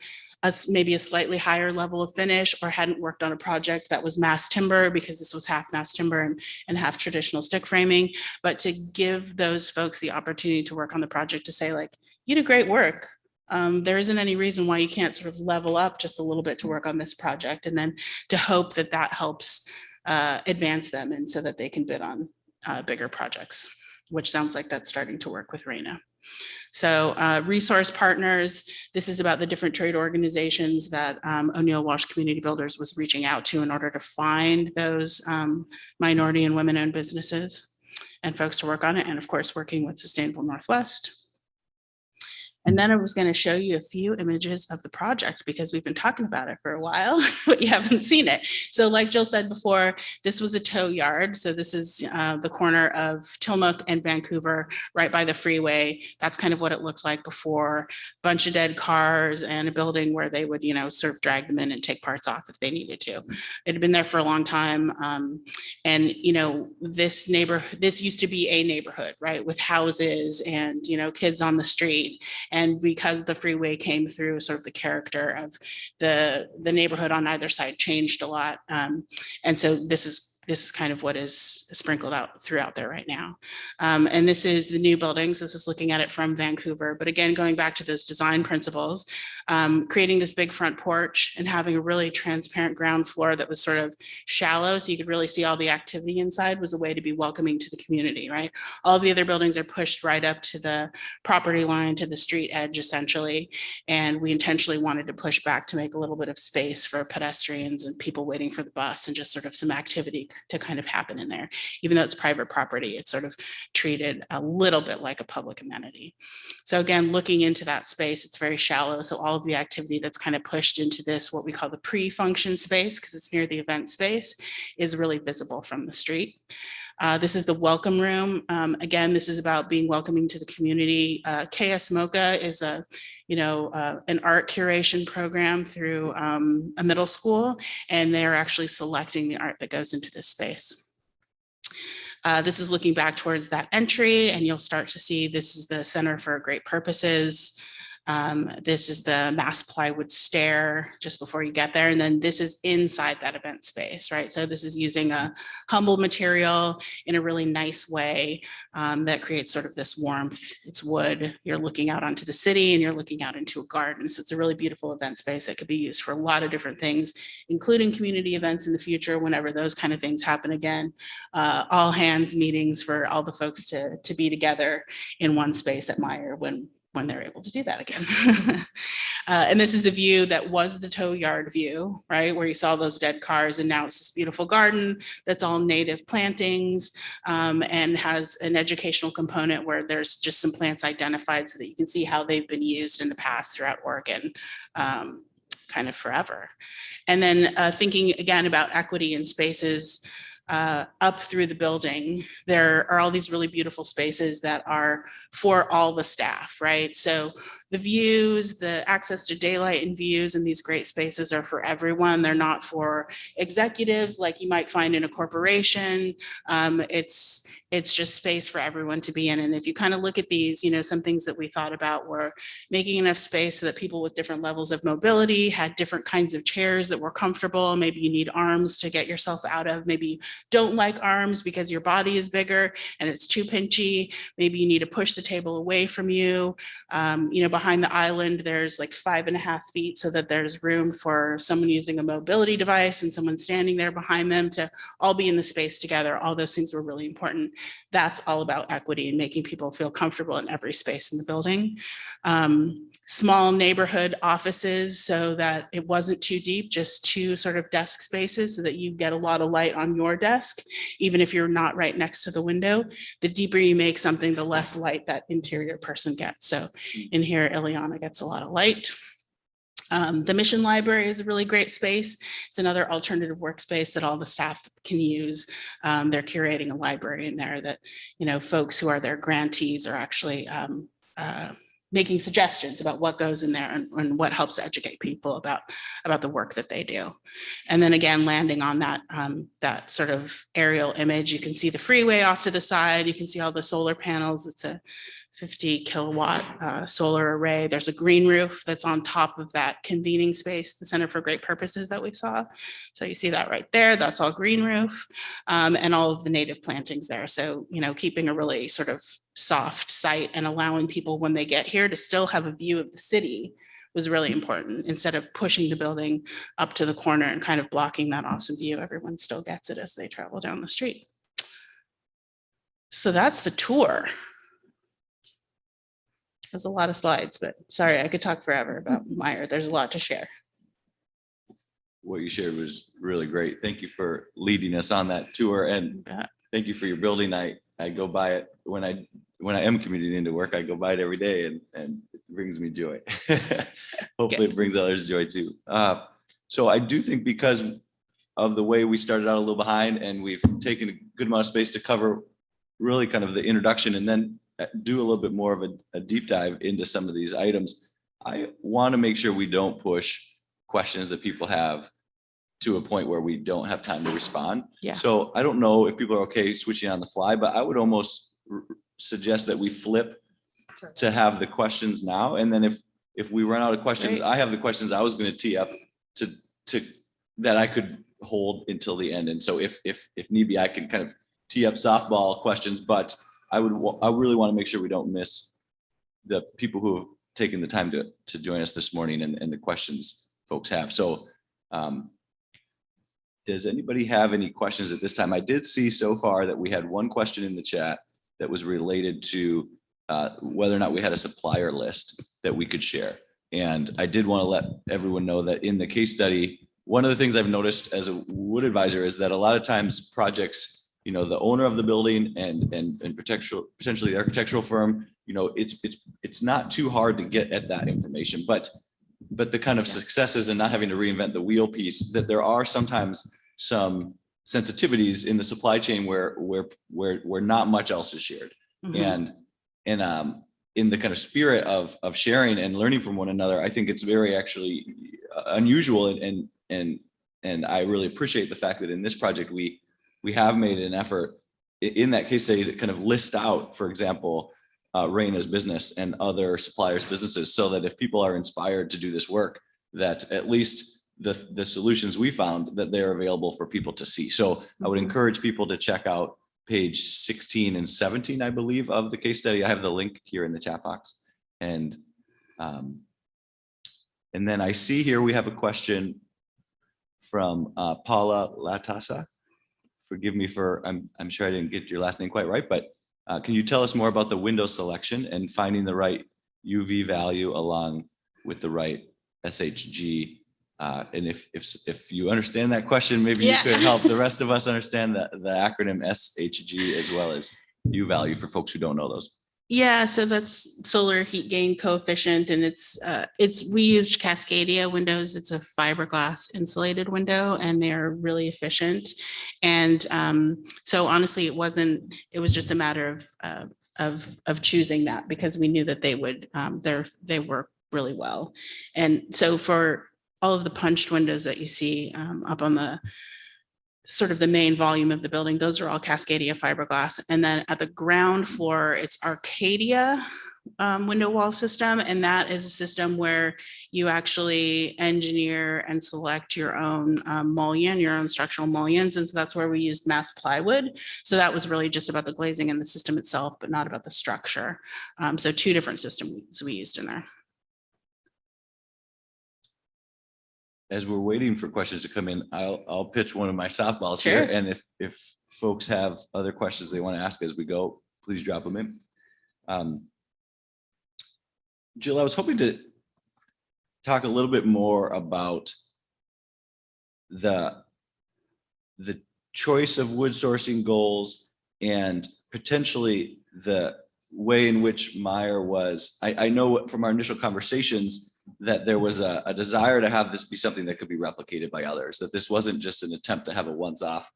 maybe a slightly higher level of finish, or hadn't worked on a project that was mass timber, because this was half mass timber and half traditional stick framing. But to give those folks the opportunity to work on the project, to say like, you did great work. There isn't any reason why you can't sort of level up just a little bit to work on this project, and then to hope that that helps advance them, and so that they can bid on bigger projects, which sounds like that's starting to work with Raina. So resource partners, this is about the different trade organizations that O'Neill Walsh Community Builders was reaching out to in order to find those minority and women-owned businesses and folks to work on it. And of course, working with Sustainable Northwest. And then I was going to show you a few images of the project, because we've been talking about it for a while, but you haven't seen it. So like Jill said before, this was a tow yard. So this is the corner of Tillamook and Vancouver, right by the freeway. That's kind of what it looked like before. Bunch of dead cars and a building where they would, sort of drag them in and take parts off if they needed to. It had been there for a long time. And, this used to be a neighborhood, right, with houses and, kids on the street. And because the freeway came through, sort of the character of the neighborhood on either side changed a lot. And so this is kind of what is sprinkled out throughout there right now. And this is the new buildings. This is looking at it from Vancouver. But again, going back to those design principles, creating this big front porch and having a really transparent ground floor that was sort of shallow, so you could really see all the activity inside, was a way to be welcoming to the community, right? All the other buildings are pushed right up to the property line, to the street edge, essentially. And we intentionally wanted to push back to make a little bit of space for pedestrians and people waiting for the bus, and just sort of some activity to kind of happen in there. Even though it's private property, it's sort of treated a little bit like a public amenity. So again, looking into that space, it's very shallow. So all of the activity that's kind of pushed into this, what we call the pre-function space, because it's near the event space, is really visible from the street. This is the welcome room. Again, this is about being welcoming to the community. KS Mocha is an art curation program through a middle school, and they're actually selecting the art that goes into this space. This is looking back towards that entry, and you'll start to see this is the Center for Great Purposes. This is the mass plywood stair just before you get there. And then this is inside that event space, right? So this is using a humble material in a really nice way that creates sort of this warmth. It's wood. You're looking out onto the city and you're looking out into a garden. So it's a really beautiful event space that could be used for a lot of different things, including community events in the future, whenever those kind of things happen again. All hands meetings for all the folks to be together in one space at Meyer when they're able to do that again. And this is the view that was the tow yard view, right? Where you saw those dead cars, and now it's this beautiful garden that's all native plantings and has an educational component where there's just some plants identified so that you can see how they've been used in the past throughout Oregon, kind of forever. And then thinking again about equity in spaces, up through the building, there are all these really beautiful spaces that are for all the staff, right? So the views, the access to daylight and views in these great spaces are for everyone. They're not for executives like you might find in a corporation. It's just space for everyone to be in. And if you kind of look at these, some things that we thought about were making enough space so that people with different levels of mobility had different kinds of chairs that were comfortable. Maybe you need arms to get yourself out of. Maybe you don't like arms because your body is bigger and it's too pinchy. Maybe you need to push the table away from you. Behind the island, there's like 5.5 feet so that there's room for someone using a mobility device and someone standing there behind them to all be in the space together. All those things were really important. That's all about equity and making people feel comfortable in every space in the building. Small neighborhood offices so that it wasn't too deep, just 2 sort of desk spaces so that you get a lot of light on your desk, even if you're not right next to the window. The deeper you make something, the less light that interior person gets. So in here, Ileana gets a lot of light. The Mission Library is a really great space. It's another alternative workspace that all the staff can use. They're curating a library in there that, folks who are their grantees are actually making suggestions about what goes in there and what helps educate people about the work that they do. And then again, landing on that sort of aerial image, you can see the freeway off to the side. You can see all the solar panels. It's a 50 kilowatt solar array. There's a green roof that's on top of that convening space, the Center for Great Purposes that we saw. So you see that right there, that's all green roof, and all of the native plantings there. So, keeping a really sort of soft site and allowing people when they get here to still have a view of the city was really important. Instead of pushing the building up to the corner and kind of blocking that awesome view, everyone still gets it as they travel down the street. So that's the tour. There's a lot of slides, but sorry, I could talk forever about Meyer. There's a lot to share. What you shared was really great. Thank you for leading us on that tour, and thank you for your building. I go by it when I am commuting into work. I go by it every day, and it brings me joy. Hopefully, it brings others joy too. So I do think because of the way we started out a little behind, and we've taken a good amount of space to cover really kind of the introduction, and then do a little bit more of a deep dive into some of these items. I want to make sure we don't push questions that people have to a point where we don't have time to respond. Yeah. So I don't know if people are okay switching on the fly, but I would almost suggest that we flip to have the questions now. And then if we run out of questions, I have the questions I was going to tee up to that I could hold until the end. And so if need be, I can kind of tee up softball questions, but I really want to make sure we don't miss the people who have taken the time to join us this morning and the questions folks have. So does anybody have any questions at this time? I did see so far that we had one question in the chat that was related to whether or not we had a supplier list that we could share. And I did want to let everyone know that in the case study, one of the things I've noticed as a wood advisor is that a lot of times projects, the owner of the building and potentially the architectural firm, it's not too hard to get at that information, but the kind of successes and not having to reinvent the wheel piece, that there are sometimes some sensitivities in the supply chain where not much else is shared. Mm-hmm. And in the kind of spirit of sharing and learning from one another, I think it's very actually unusual. And I really appreciate the fact that in this project, we have made an effort in that case study to kind of list out, for example, Raina's business and other suppliers' businesses, so that if people are inspired to do this work, that at least the solutions we found, that they're available for people to see. So I would encourage people to check out page 16 and 17, I believe, of the case study. I have the link here in the chat box. And then I see here we have a question from Paula Latasa. Forgive me for, I'm sure I didn't get your last name quite right, but can you tell us more about the window selection and finding the right UV value along with the right SHG? And if you understand that question, maybe you could help the rest of us understand the acronym SHG as well as U value for folks who don't know those. Yeah, so that's solar heat gain coefficient, and we used Cascadia windows. It's a fiberglass insulated window, and they're really efficient. And so honestly, it was just a matter of of choosing that, because we knew that they would, they work really well. And so for all of the punched windows that you see up on the sort of the main volume of the building, those are all Cascadia fiberglass. And then at the ground floor, it's Arcadia window wall system. And that is a system where you actually engineer and select your own mullion, your own structural mullions. And so that's where we used mass plywood. So that was really just about the glazing and the system itself, but not about the structure. So two different systems we used in there. As we're waiting for questions to come in, I'll pitch one of my softballs Sure. here. And if folks have other questions they want to ask as we go, please drop them in. Jill, I was hoping to talk a little bit more about the choice of wood sourcing goals and potentially the way in which Meyer was. I know from our initial conversations that there was a desire to have this be something that could be replicated by others, that this wasn't just an attempt to have a once-off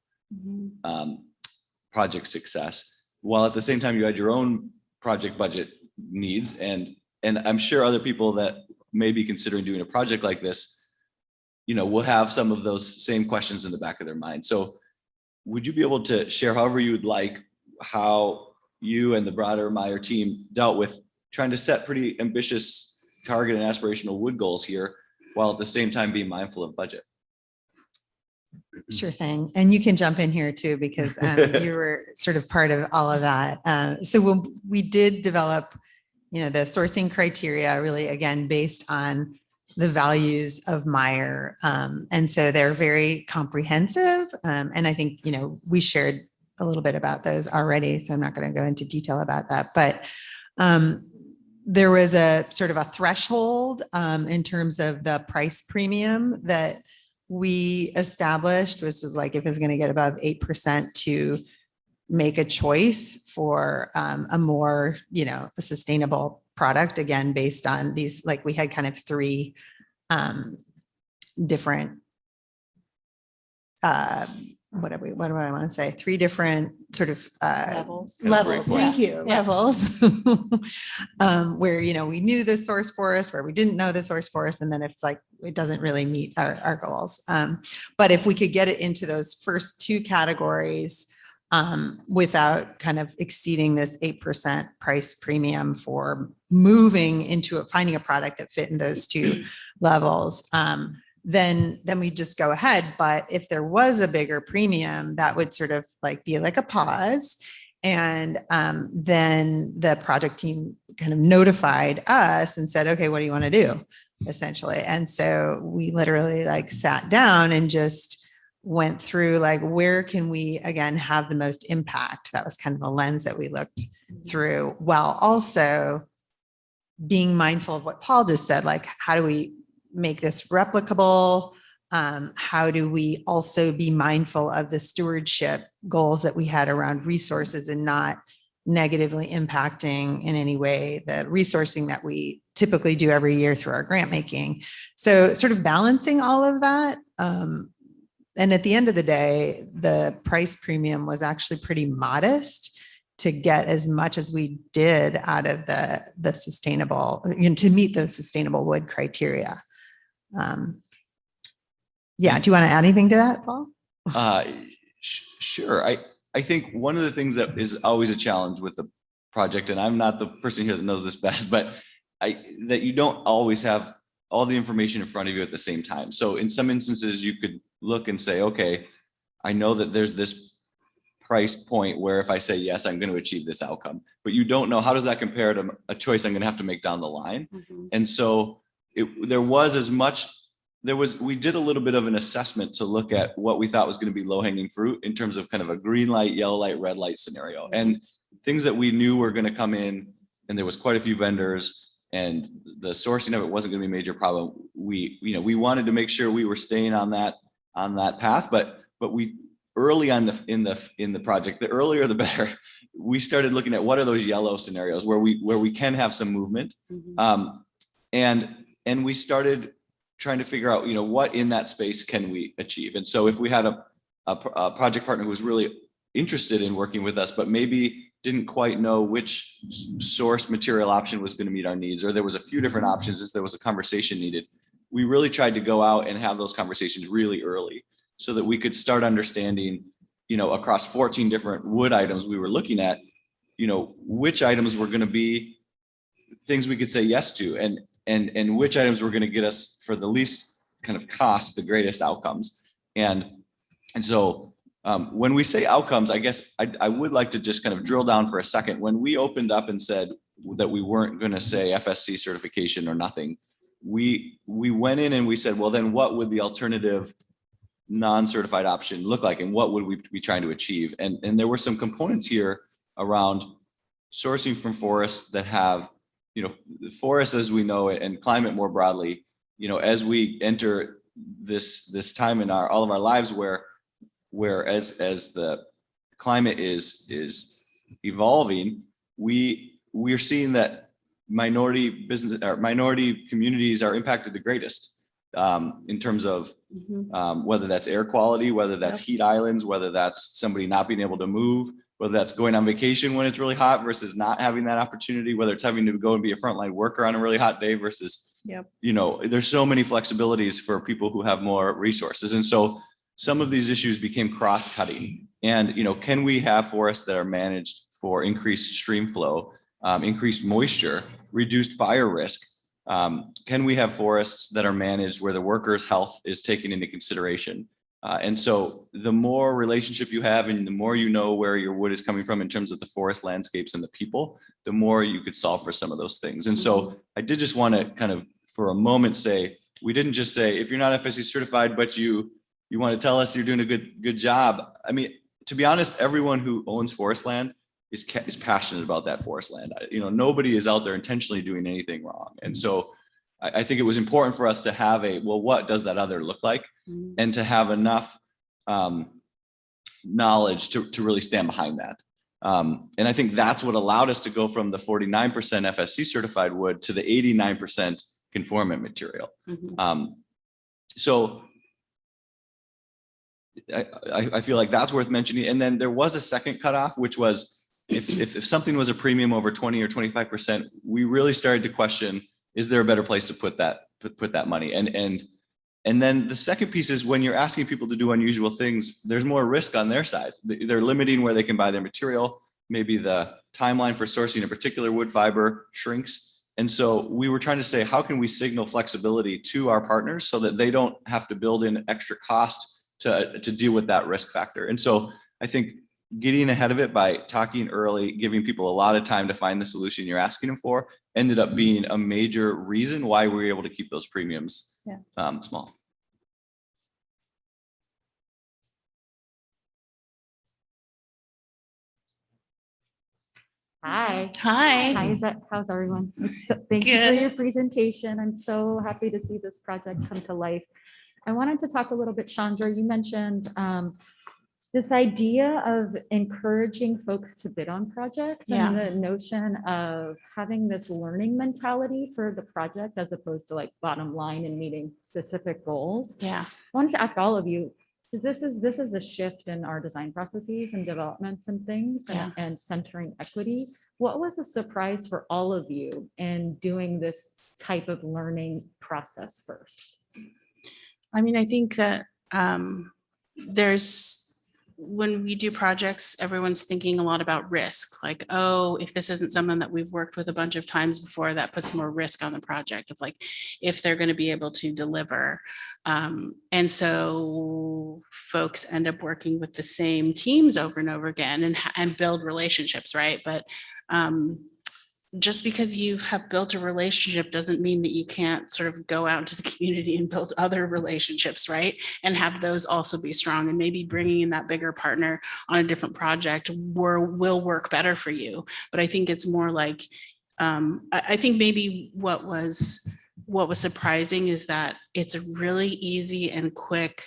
project success, while at the same time you had your own project budget needs. And I'm sure other people that may be considering doing a project like this, will have some of those same questions in the back of their mind. So would you be able to share however you would like how you and the broader Meyer team dealt with trying to set pretty ambitious target and aspirational wood goals here, while at the same time being mindful of budget? Sure thing. And you can jump in here too, because you were sort of part of all of that. So when we did develop, the sourcing criteria, really, again, based on the values of Meyer. And so they're very comprehensive. And I think, we shared a little bit about those already, so I'm not going to go into detail about that. But there was a sort of a threshold in terms of the price premium that we established, which was like if it's going to get above 8% to make a choice for a more, a sustainable product, again, based on these, like we had kind of three different, what do I want to say? Three different sort of Levels. levels. Thank you. Yeah. Levels where, we knew the source forest, where we didn't know the source forest. And then it's like, it doesn't really meet our goals. But if we could get it into those first two categories without kind of exceeding this 8% price premium for moving into finding a product that fit in those two levels, then we just go ahead. But if there was a bigger premium, that would sort of be like a pause. And then the project team kind of notified us and said, okay, what do you want to do? Essentially. And so we literally sat down and just went through where can we, again, have the most impact? That was kind of the lens that we looked through, while also being mindful of what Paul just said, how do we make this replicable? How do we also be mindful of the stewardship goals that we had around resources and not negatively impacting in any way the resourcing that we typically do every year through our grant making? So sort of balancing all of that. And at the end of the day, the price premium was actually pretty modest to get as much as we did out of the sustainable, to meet those sustainable wood criteria. Yeah. Do you want to add anything to that, Paul? Sure. I think one of the things that is always a challenge with the project, and I'm not the person here that knows this best, but that you don't always have all the information in front of you at the same time. So in some instances, you could look and say, okay, I know that there's this price point where if I say yes, I'm going to achieve this outcome, but you don't know how does that compare to a choice I'm going to have to make down the line. And so we did a little bit of an assessment to look at what we thought was going to be low hanging fruit in terms of kind of a green light, yellow light, red light scenario, and things that we knew were going to come in. And there was quite a few vendors, and the sourcing of it wasn't going to be a major problem. We wanted to make sure we were staying on that path, but we early on in the project, the earlier the better, we started looking at what are those yellow scenarios where we can have some movement. And we started trying to figure out, what in that space can we achieve? And so if we had a project partner who was really interested in working with us, but maybe didn't quite know which source material option was going to meet our needs, or there was a few different options as there was a conversation needed, we really tried to go out and have those conversations really early so that we could start understanding, across 14 different wood items we were looking at, which items were going to be things we could say yes to, and which items were going to get us for the least kind of cost, the greatest outcomes. And so when we say outcomes, I guess I would like to just kind of drill down for a second. When we opened up and said that we weren't going to say FSC certification or nothing, we went in and we said, well, then what would the alternative non-certified option look like, and what would we be trying to achieve? And there were some components here around sourcing from forests that have, forests as we know it, and climate more broadly, as we enter this time in all of our lives where as the climate is evolving, we're seeing that minority business or minority communities are impacted the greatest in terms of whether that's air quality, whether that's heat islands, whether that's somebody not being able to move, whether that's going on vacation when it's really hot versus not having that opportunity, whether it's having to go and be a frontline worker on a really hot day versus, there's so many flexibilities for people who have more resources. And so some of these issues became cross-cutting. And, can we have forests that are managed for increased stream flow, increased moisture, reduced fire risk? Can we have forests that are managed where the workers' health is taken into consideration? And so the more relationship you have and the more where your wood is coming from in terms of the forest landscapes and the people, the more you could solve for some of those things. And so I did just want to kind of for a moment say, we didn't just say, if you're not FSC certified, but you want to tell us you're doing a good job. I mean, to be honest, everyone who owns forest land is passionate about that forest land. Nobody is out there intentionally doing anything wrong. And so I think it was important for us to have what does that other look like? And to have enough knowledge to really stand behind that. And I think that's what allowed us to go from the 49% FSC certified wood to the 89% conformant material. So I feel like that's worth mentioning. And then there was a second cutoff, which was if something was a premium over 20 or 25%, we really started to question, is there a better place to put that money? And then the second piece is when you're asking people to do unusual things, there's more risk on their side. They're limiting where they can buy their material. Maybe the timeline for sourcing a particular wood fiber shrinks. And so we were trying to say, how can we signal flexibility to our partners so that they don't have to build in extra cost to deal with that risk factor? And so I think getting ahead of it by talking early, giving people a lot of time to find the solution you're asking them for, ended up being a major reason why we were able to keep those premiums small. Hi. Hi. How's everyone? Thank you for your presentation. I'm so happy to see this project come to life. I wanted to talk a little bit, Chandra, you mentioned this idea of encouraging folks to bid on projects and the notion of having this learning mentality for the project as opposed to like bottom line and meeting specific goals. Yeah. I wanted to ask all of you, this is a shift in our design processes and developments and things and centering equity. What was a surprise for all of you in doing this type of learning process first? I mean, I think that when we do projects, everyone's thinking a lot about risk. Like, oh, if this isn't someone that we've worked with a bunch of times before, that puts more risk on the project of like, if they're going to be able to deliver. And so folks end up working with the same teams over and over again and build relationships, right? But just because you have built a relationship doesn't mean that you can't sort of go out into the community and build other relationships, right? And have those also be strong, and maybe bringing in that bigger partner on a different project will work better for you. But I think it's more like, I think maybe what was surprising is that it's a really easy and quick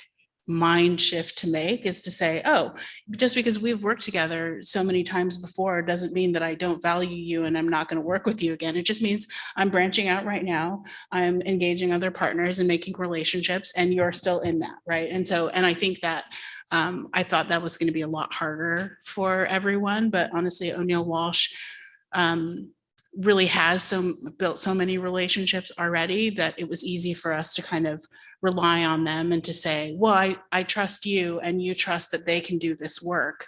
mind shift to make, is to say, oh, just because we've worked together so many times before doesn't mean that I don't value you and I'm not going to work with you again. It just means I'm branching out right now. I'm engaging other partners and making relationships, and you're still in that, right? And so, and I think that I thought that was going to be a lot harder for everyone, but honestly, O'Neill Walsh really has built so many relationships already that it was easy for us to kind of rely on them and to say, well, I trust you and you trust that they can do this work.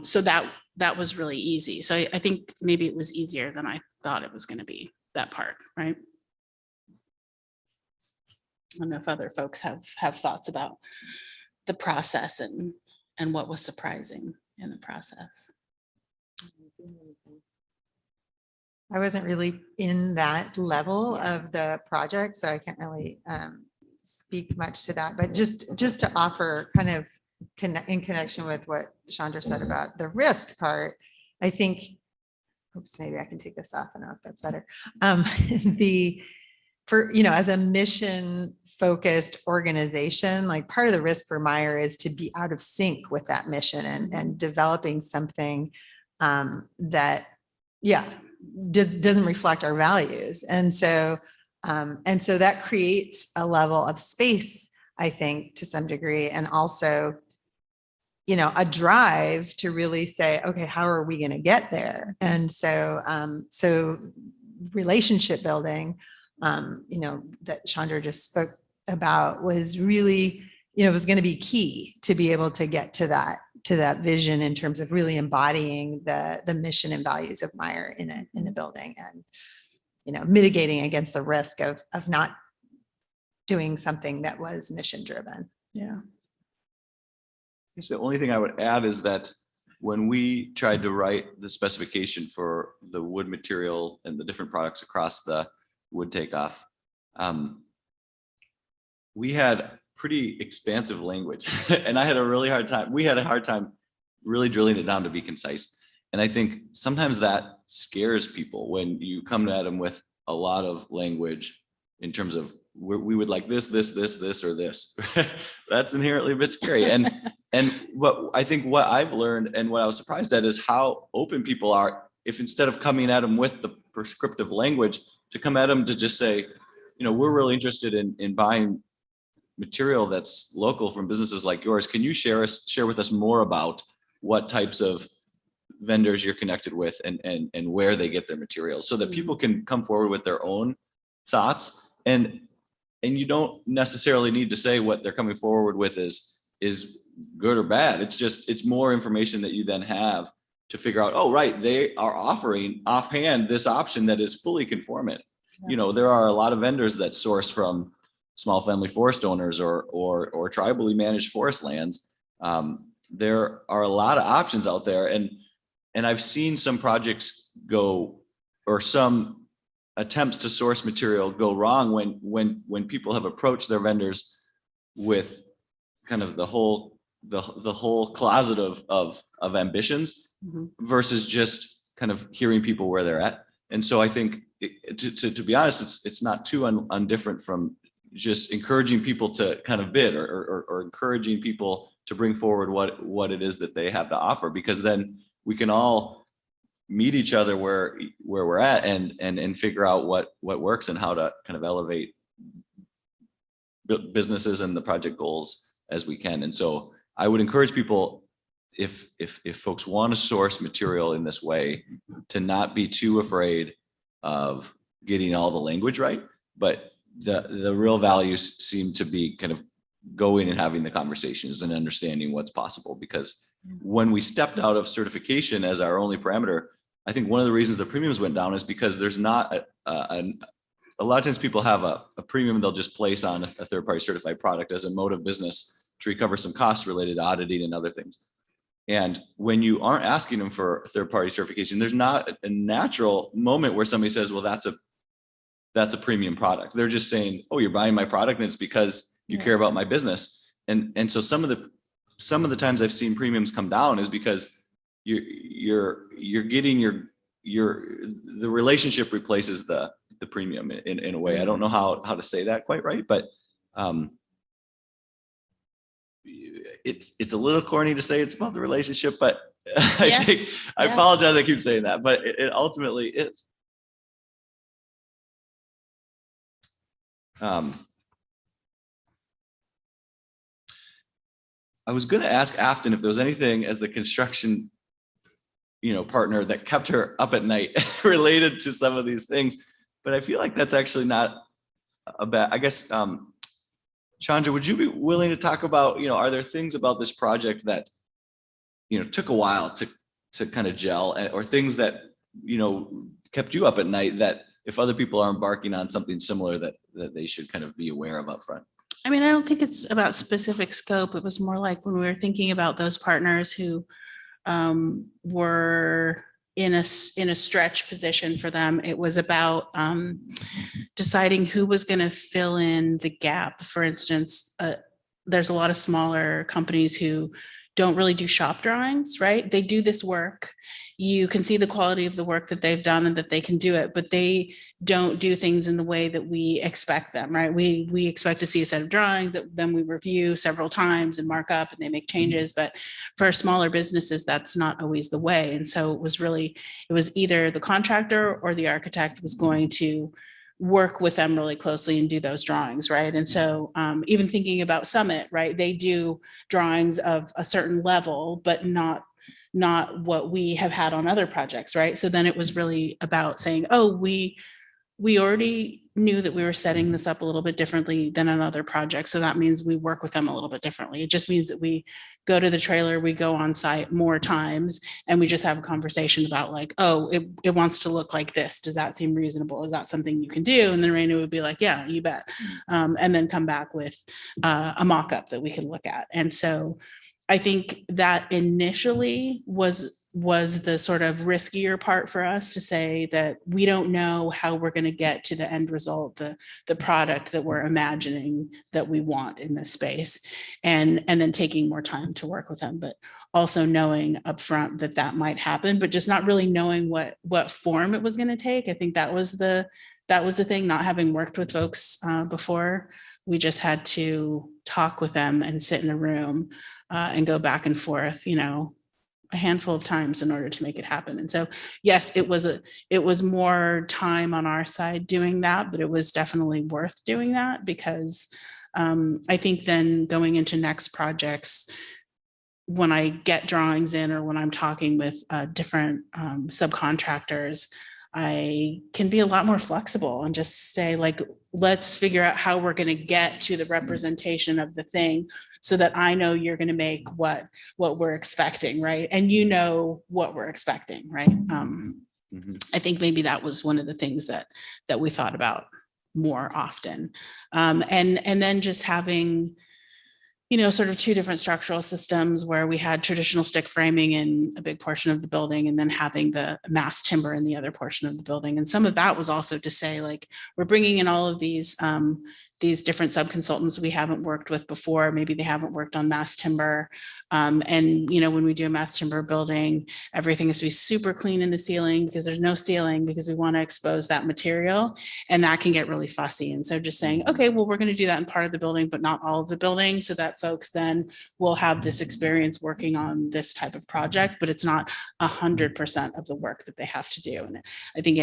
So that was really easy. So I think maybe it was easier than I thought it was going to be, that part, right? I don't know if other folks have thoughts about the process and what was surprising in the process. I wasn't really in that level of the project, so I can't really speak much to that, but just to offer kind of in connection with what Chandra said about the risk part, I think, oops, maybe I can take this off. I don't know if that's better. As a mission focused organization, like part of the risk for Meyer is to be out of sync with that mission and developing something that, doesn't reflect our values. And so that creates a level of space, I think, to some degree, and also, a drive to really say, okay, how are we going to get there? And so, relationship building, that Chandra just spoke about was really, was going to be key to be able to get to that vision in terms of really embodying the mission and values of Meyer in a building, and mitigating against the risk of not doing something that was mission driven. Yeah. I guess the only thing I would add is that when we tried to write the specification for the wood material and the different products across the wood takeoff, we had pretty expansive language and I had a really hard time. We had a hard time really drilling it down to be concise. And I think sometimes that scares people when you come at them with a lot of language in terms of we would like this, or this. That's inherently a bit scary. And what I think what I've learned and what I was surprised at is how open people are. If instead of coming at them with the prescriptive language, to come at them to just say, we're really interested in buying material that's local from businesses like yours. Can you share with us more about what types of vendors you're connected with and where they get their materials, so that people can come forward with their own thoughts, and you don't necessarily need to say what they're coming forward with is good or bad. It's more information that you then have to figure out, oh, right, they are offering offhand this option that is fully conformant. Yeah. There are a lot of vendors that source from small family forest owners or tribally managed forest lands. There are a lot of options out there, and I've seen some projects go, or some attempts to source material go wrong when people have approached their vendors with kind of the whole closet of ambitions, versus just kind of hearing people where they're at. And so I think to be honest, it's not too undifferent from just encouraging people to kind of bid or encouraging people to bring forward what it is that they have to offer, because then we can all meet each other where we're at and figure out what works and how to kind of elevate businesses and the project goals as we can. And so I would encourage people, if folks want to source material in this way, to not be too afraid of getting all the language right, but the real values seem to be kind of going and having the conversations and understanding what's possible. Because when we stepped out of certification as our only parameter, I think one of the reasons the premiums went down is because there's not a lot of times people have a premium they'll just place on a third-party certified product as a mode of business to recover some costs related to auditing and other things. And when you aren't asking them for third-party certification, there's not a natural moment where somebody says, well, that's a premium product. They're just saying, oh, you're buying my product and it's because you care about my business. And so some of the times I've seen premiums come down is because you're getting the relationship replaces the premium in a way. I don't know how to say that quite right, but it's a little corny to say it's about the relationship, but Yeah, I yeah. apologize. I keep saying that, but it ultimately is. I was going to ask Afton if there was anything as the construction, partner that kept her up at night related to some of these things, but I feel like that's actually not a bad, I guess. Chandra, would you be willing to talk about, are there things about this project that, took a while to kind of gel, or things that, kept you up at night that if other people are embarking on something similar that they should kind of be aware of up front? I mean, I don't think it's about specific scope. It was more like when we were thinking about those partners who were in a stretch position for them. It was about deciding who was going to fill in the gap. For instance, there's a lot of smaller companies who don't really do shop drawings, right? They do this work. You can see the quality of the work that they've done and that they can do it, but they don't do things in the way that we expect them, right? We expect to see a set of drawings that then we review several times and mark up and they make changes. But for smaller businesses, that's not always the way. And so it was either the contractor or the architect was going to work with them really closely and do those drawings, right? And so even thinking about Summit, right, they do drawings of a certain level, but not what we have had on other projects, right? So then it was really about saying, oh, we already knew that we were setting this up a little bit differently than on other projects. So that means we work with them a little bit differently. It just means that we go to the trailer, we go on site more times, and we just have a conversation about like, oh, it wants to look like this. Does that seem reasonable? Is that something you can do? And then Raina would be like, yeah, you bet. And then come back with a mock-up that we can look at. And so I think that initially was the sort of riskier part for us to say that we don't know how we're going to get to the end result, the product that we're imagining that we want in this space, and then taking more time to work with them, but also knowing upfront that might happen, but just not really knowing what form it was going to take. I think that was the thing, not having worked with folks before. We just had to talk with them and sit in a room and go back and forth, a handful of times in order to make it happen. And so, yes, it was more time on our side doing that, but it was definitely worth doing that because I think then going into next projects, when I get drawings in or when I'm talking with different subcontractors, I can be a lot more flexible and just say, like, let's figure out how we're going to get to the representation of the thing so that I know you're going to make what we're expecting, right? And you know what we're expecting, right? I think maybe that was one of the things that we thought about more often. And then just having, sort of two different structural systems where we had traditional stick framing in a big portion of the building and then having the mass timber in the other portion of the building. And some of that was also to say, like, we're bringing in all of these different subconsultants we haven't worked with before. Maybe they haven't worked on mass timber. And, when we do a mass timber building, everything has to be super clean in the ceiling because there's no ceiling because we want to expose that material, and that can get really fussy. And so just saying, okay, well, we're going to do that in part of the building, but not all of the building, so that folks then will have this experience working on this type of project, but it's not 100% of the work that they have to do. And I think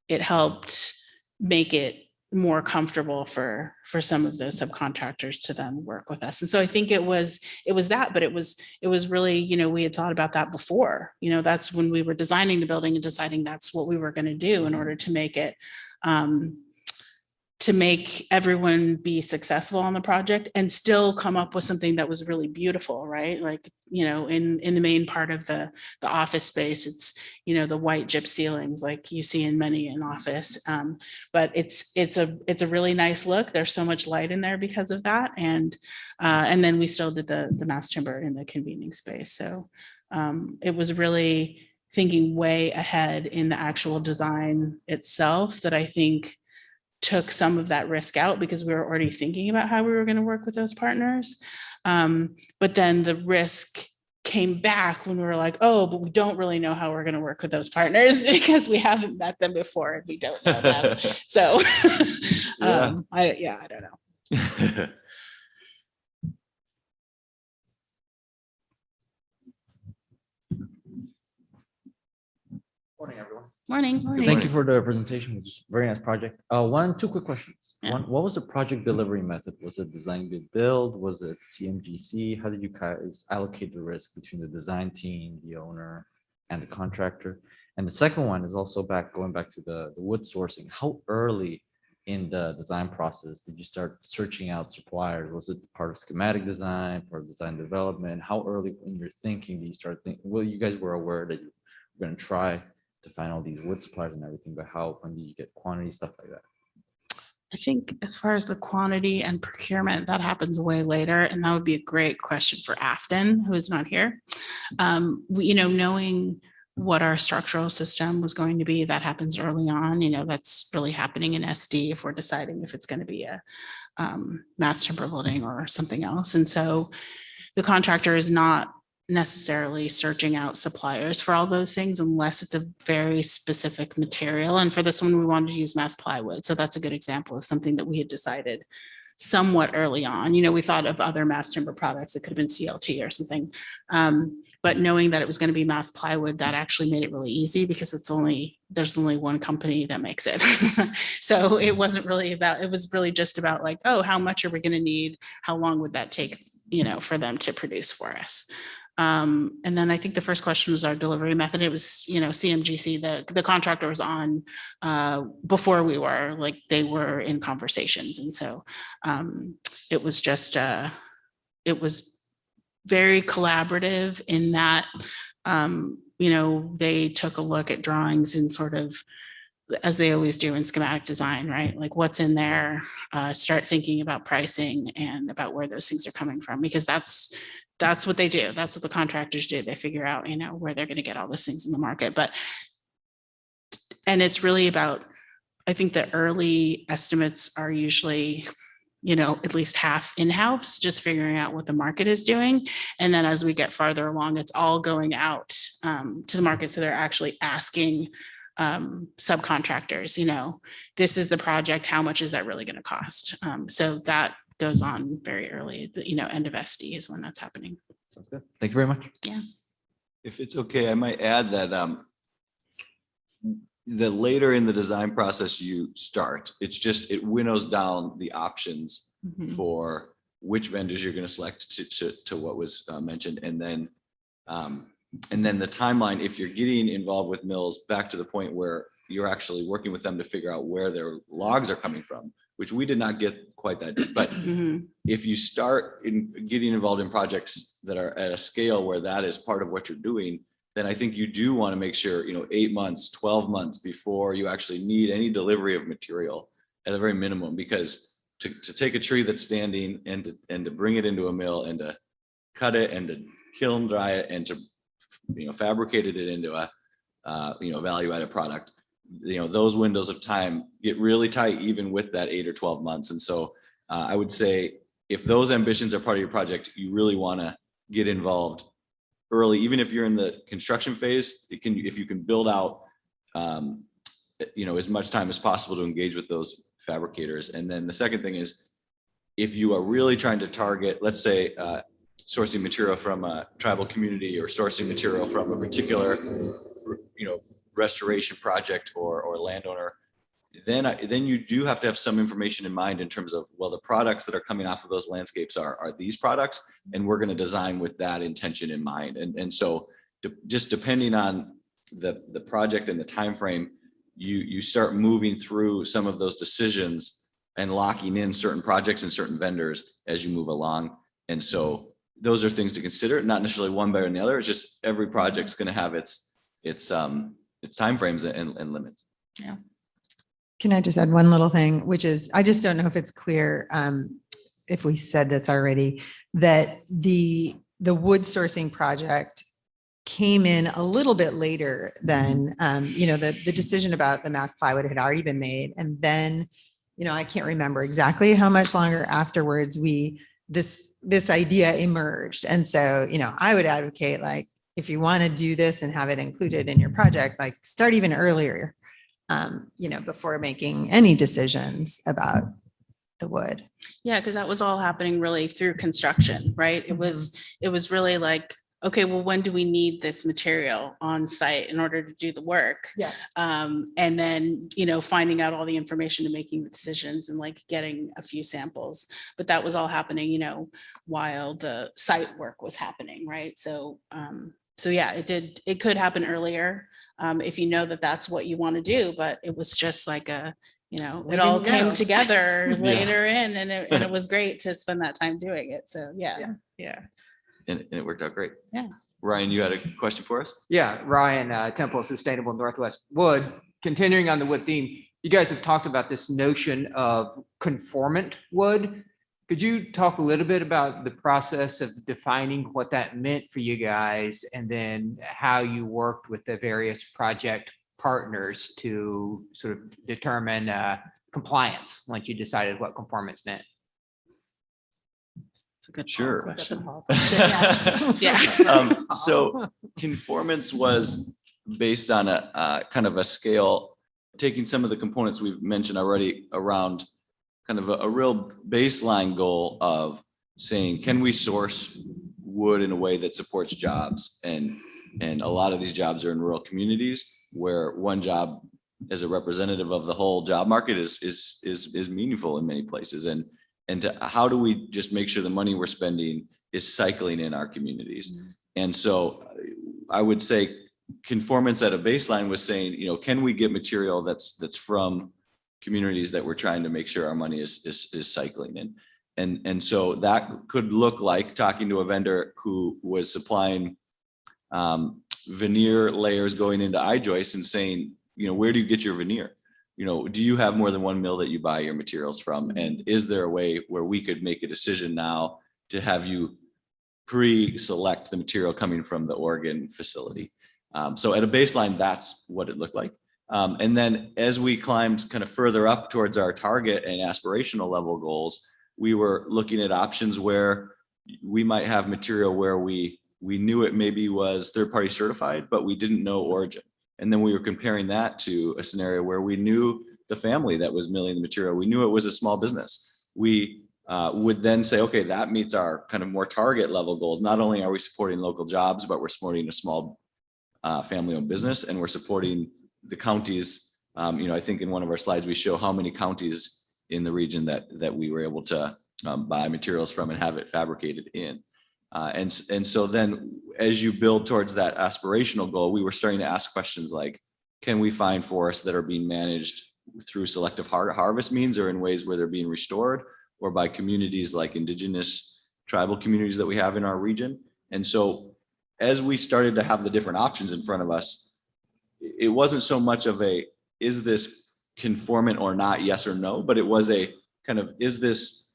it helped make it more comfortable for some of those subcontractors to then work with us. And so I think it was that, but it was really, we had thought about that before, that's when we were designing the building and deciding that's what we were going to do in order to make it, to make everyone be successful on the project and still come up with something that was really beautiful, right? Like, in the main part of the office space, it's, the white gyp ceilings like you see in many an office. But it's a really nice look. There's so much light in there because of that. And then we still did the mass timber in the convening space. So it was really thinking way ahead in the actual design itself that I think took some of that risk out because we were already thinking about how we were going to work with those partners. But then the risk came back when we were like, oh, but we don't really know how we're going to work with those partners because we haven't met them before and we don't know them. So I don't know. Morning, everyone. Morning. Thank you for the presentation, which is a very nice project. Two quick questions. Yeah. One, what was the project delivery method? Was it design bid build? Was it CMGC? How did you guys allocate the risk between the design team, the owner, and the contractor? And the second one is also going back to the wood sourcing. How early in the design process did you start searching out suppliers? Was it part of schematic design, part of design development? How early in your thinking do you start thinking? Well, you guys were aware that you were going to try to find all these wood suppliers and everything, but when do you get quantity, stuff like that? I think as far as the quantity and procurement, that happens way later, and that would be a great question for Afton, who is not here. Knowing what our structural system was going to be, that happens early on. That's really happening in SD if we're deciding if it's going to be a mass timber building or something else. And so the contractor is not necessarily searching out suppliers for all those things unless it's a very specific material. And for this one, we wanted to use mass plywood. So that's a good example of something that we had decided somewhat early on. We thought of other mass timber products. It could have been CLT or something. But knowing that it was going to be mass plywood, that actually made it really easy because there's only one company that makes it. So it wasn't really about, it was really just about like, oh, how much are we going to need? How long would that take, for them to produce for us? And then I think the first question was our delivery method. It was, CMGC, the contractor was on before we were, like they were in conversations. And so it was just, it was very collaborative in that, they took a look at drawings and sort of, as they always do in schematic design, right? Like what's in there, start thinking about pricing and about where those things are coming from, because that's what they do. That's what the contractors do. They figure out, where they're going to get all those things in the market. And it's really about, I think the early estimates are usually, at least half in-house, just figuring out what the market is doing. And then as we get farther along, it's all going out to the market. So they're actually asking subcontractors, this is the project, how much is that really going to cost? So that goes on very early, end of SD is when that's happening. Sounds good. Thank you very much. Yeah. If it's okay, I might add that the later in the design process you start, it winnows down the options for which vendors you're going to select to what was mentioned. And then the timeline, if you're getting involved with mills, back to the point where you're actually working with them to figure out where their logs are coming from, which we did not get quite that deep. But if you start getting involved in projects that are at a scale where that is part of what you're doing, then I think you do want to make sure, 8 months, 12 months before you actually need any delivery of material at a very minimum, because to take a tree that's standing and to bring it into a mill and to cut it and to kiln dry it and to, fabricate it into a, value added product, those windows of time get really tight, even with that 8 or 12 months. And so I would say if those ambitions are part of your project, you really want to get involved early, even if you're in the construction phase. If you can build out, as much time as possible to engage with those fabricators. And then the second thing is, if you are really trying to target, let's say, sourcing material from a tribal community or sourcing material from a particular, restoration project or landowner, then you do have to have some information in mind in terms of, well, the products that are coming off of those landscapes are these products, and we're going to design with that intention in mind. And so just depending on the project and the time frame, you start moving through some of those decisions and locking in certain projects and certain vendors as you move along. And so those are things to consider, not necessarily one better than the other. It's just every project's going to have its timeframes and limits. Yeah. Can I just add one little thing, which is, I just don't know if it's clear, if we said this already, that the wood sourcing project came in a little bit later than, the decision about the mass plywood had already been made. And then, I can't remember exactly how much longer afterwards this idea emerged. And so, I would advocate, like, if you want to do this and have it included in your project, like start even earlier, before making any decisions about the wood. Yeah, because that was all happening really through construction, right? It was really like okay, well, when do we need this material on site in order to do the work? Yeah. And then, finding out all the information and making the decisions and like getting a few samples. But that was all happening, while the site work was happening, right? So yeah, it could happen earlier, if you know that that's what you want to do, but it was just like We it all didn't came know. together Yeah. later in, and it was great to spend that time doing it. So yeah. And it worked out great. Yeah. Ryan, you had a question for us? Yeah, Ryan, Temple Sustainable Northwest Wood. Continuing on the wood theme, you guys have talked about this notion of conformant wood. Could you talk a little bit about the process of defining what that meant for you guys, and then how you worked with the various project partners to sort of determine compliance once you decided what conformance meant? It's a good Sure. question. Yeah. So conformance was based on a kind of a scale, taking some of the components we've mentioned already around kind of a real baseline goal of saying, can we source wood in a way that supports jobs? And a lot of these jobs are in rural communities where one job as a representative of the whole job market is meaningful in many places. And how do we just make sure the money we're spending is cycling in our communities? Mm-hmm. And so I would say conformance at a baseline was saying, can we get material that's from communities that we're trying to make sure our money is cycling in? And so that could look like talking to a vendor who was supplying veneer layers going into I-joists and saying, where do you get your veneer? Do you have more than one mill that you buy your materials from? And is there a way where we could make a decision now to have you pre-select the material coming from the Oregon facility? So at a baseline, that's what it looked like. And then as we climbed kind of further up towards our target and aspirational level goals, we were looking at options where we might have material where we knew it maybe was third-party certified, but we didn't know origin. And then we were comparing that to a scenario where we knew the family that was milling the material. We knew it was a small business. We would then say, okay, that meets our kind of more target level goals. Not only are we supporting local jobs, but we're supporting a small family-owned business, and we're supporting the counties. I think in one of our slides, we show how many counties in the region that we were able to buy materials from and have it fabricated in. And so then as you build towards that aspirational goal, we were starting to ask questions like, can we find forests that are being managed through selective harvest means, or in ways where they're being restored, or by communities like indigenous tribal communities that we have in our region? And so as we started to have the different options in front of us, it wasn't so much of a, is this conformant or not, yes or no, but it was a kind of, is this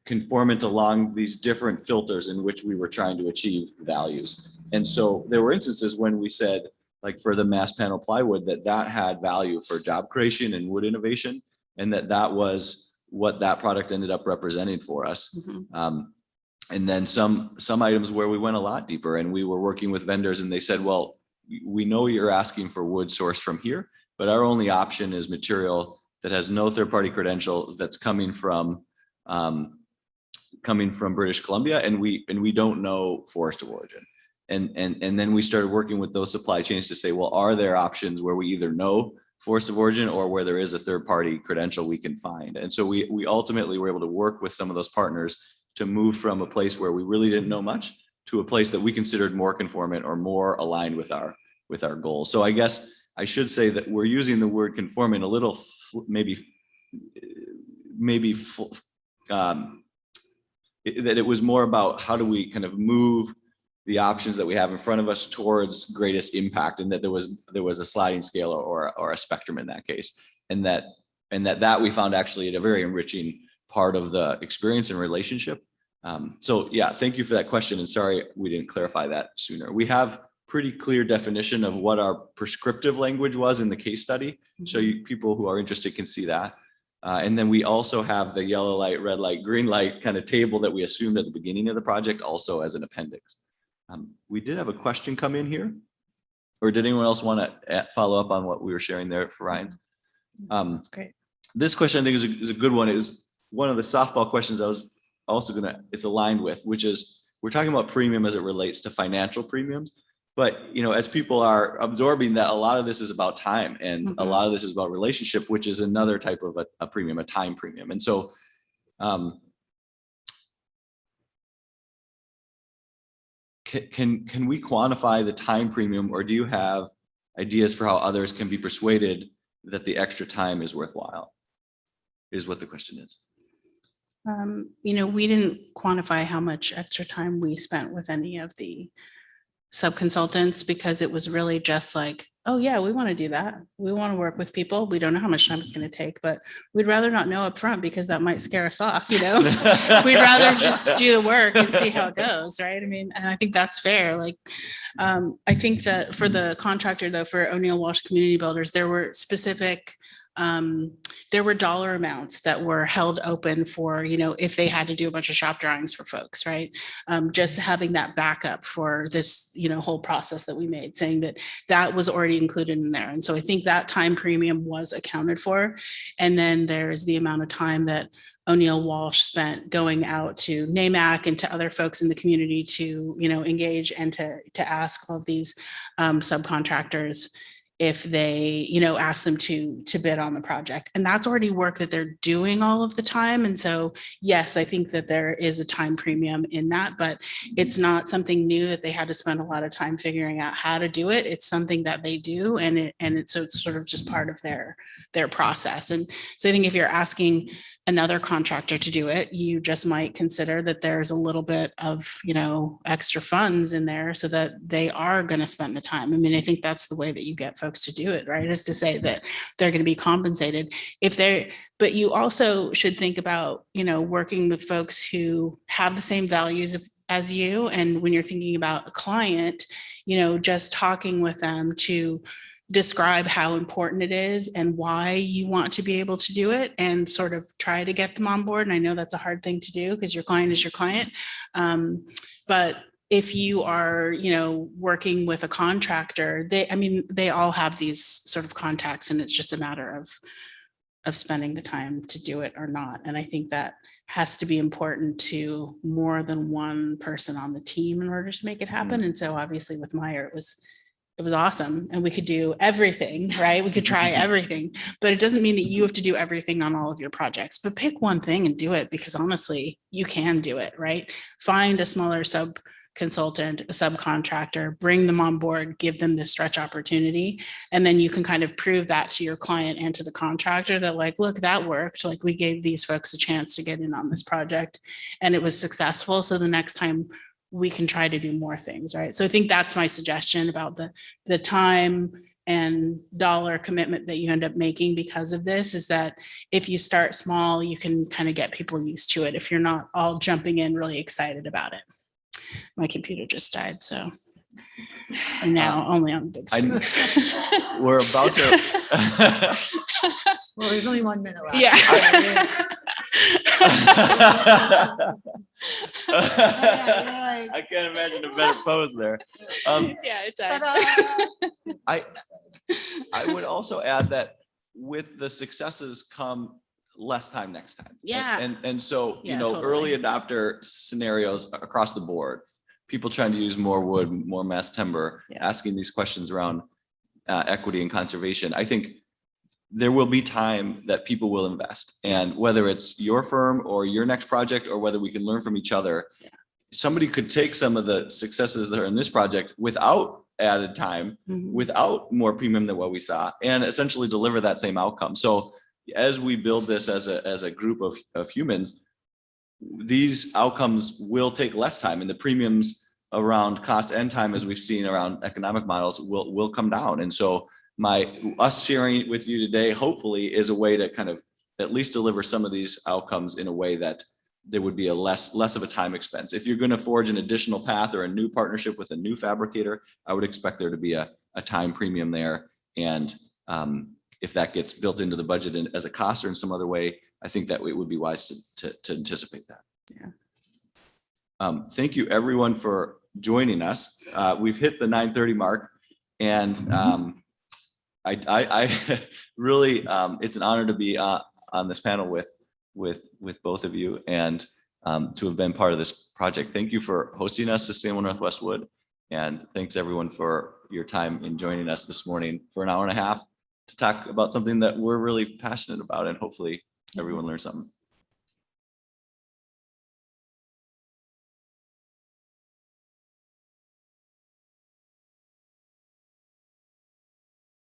conformant along these different filters in which we were trying to achieve values? And so there were instances when we said, like for the mass panel plywood, that had value for job creation and wood innovation, and that was what that product ended up representing for us. Mhm. And then some items where we went a lot deeper, and we were working with vendors and they said, well, we know you're asking for wood sourced from here, but our only option is material that has no third-party credential, that's coming from British Columbia, and we don't know forest of origin. And then we started working with those supply chains to say, well, are there options where we either know forest of origin or where there is a third-party credential we can find? And so we ultimately were able to work with some of those partners to move from a place where we really didn't know much to a place that we considered more conformant or more aligned with our goals. So I guess I should say that we're using the word conformant a little, that it was more about how do we kind of move the options that we have in front of us towards greatest impact, and that there was a sliding scale or a spectrum in that case, and that we found actually a very enriching part of the experience and relationship. So yeah, thank you for that question, and sorry we didn't clarify that sooner. We have pretty clear definition of what our prescriptive language was in the case study, so people who are interested can see that. And then we also have the yellow light, red light, green light kind of table that we assumed at the beginning of the project also as an appendix. We did have a question come in here, or did anyone else want to follow up on what we were sharing there for Ryan? That's great. This question I think is a good one. It was one of the softball questions I was also it's aligned with, which is we're talking about premium as it relates to financial premiums. But, as people are absorbing that, a lot of this is about time, and a lot of this is about relationship, which is another type of a premium, a time premium. And so can we quantify the time premium, or do you have ideas for how others can be persuaded that the extra time is worthwhile? Is what the question is. We didn't quantify how much extra time we spent with any of the sub-consultants, because it was really just like, oh yeah, we want to do that. We want to work with people. We don't know how much time it's going to take, but we'd rather not know up front, because that might scare us off, We'd rather just do the work and see how it goes, right? I mean, and I think that's fair. Like, I think that for the contractor, though, for O'Neill Walsh Community Builders, there were specific there were dollar amounts that were held open for, if they had to do a bunch of shop drawings for folks, right? Just having that backup for this, whole process that we made, saying that that was already included in there. And so I think that time premium was accounted for. And then there's the amount of time that O'Neill Walsh spent going out to NAMAC and to other folks in the community to, engage and to ask all of these subcontractors if they, ask them to bid on the project. And that's already work that they're doing all of the time. And so, yes, I think that there is a time premium in that, but it's not something new that they had to spend a lot of time figuring out how to do it. It's something that they do. And it's sort of just part of their process. And so I think if you're asking another contractor to do it, you just might consider that there's a little bit of, extra funds in there so that they are going to spend the time. I mean, I think that's the way that you get folks to do it, right? Is to say that they're going to be compensated but you also should think about, working with folks who have the same values as you. And when you're thinking about a client, just talking with them to describe how important it is and why you want to be able to do it, and sort of try to get them on board. And I know that's a hard thing to do, because your client is your client. But if you are, working with a contractor, they all have these sort of contacts, and it's just a matter of spending the time to do it or not. And I think that has to be important to more than one person on the team in order to make it happen. And so obviously with Meyer, it was awesome, and we could do everything, right? We could try everything, but it doesn't mean that you have to do everything on all of your projects, but pick one thing and do it, because honestly, you can do it, right? Find a smaller sub-consultant, a subcontractor, bring them on board, give them this stretch opportunity. And then you can kind of prove that to your client and to the contractor that, like, look, that worked. Like, we gave these folks a chance to get in on this project and it was successful. So the next time we can try to do more things, right? So I think that's my suggestion about the time and dollar commitment that you end up making because of this, is that if you start small, you can kind of get people used to it if you're not all jumping in really excited about it. My computer just died, so I'm now only on the big screen. We're about to. Well, there's only 1 minute left. Yeah. I can't imagine a better pose there. Yeah, it died. I would also add that with the successes come less time next time. Yeah. And so, Yeah, early totally. adopter scenarios across the board, people trying to use more wood, more mass timber, Yeah. asking these questions around equity and conservation. I think there will be time that people will invest, and whether it's your firm or your next project, or whether we can learn from each other, Yeah. somebody could take some of the successes that are in this project without added time, Mhm. without more premium than what we saw, and essentially deliver that same outcome. So as we build this as a group of humans, these outcomes will take less time, and the premiums around cost and time, as we've seen around economic models, will come down. And so us sharing it with you today, hopefully, is a way to kind of at least deliver some of these outcomes in a way that there would be a less of a time expense. If you're going to forge an additional path or a new partnership with a new fabricator, I would expect there to be a time premium there. And if that gets built into the budget as a cost or in some other way, I think that it would be wise to anticipate that. Yeah. Thank you everyone for joining us. We've hit the 9:30 mark, and I really, it's an honor to be on this panel with both of you. And to have been part of this project. Thank you for hosting us, Sustainable Northwest Wood. And thanks everyone for your time in joining us this morning for an hour and a half to talk about something that we're really passionate about, and hopefully everyone learned something.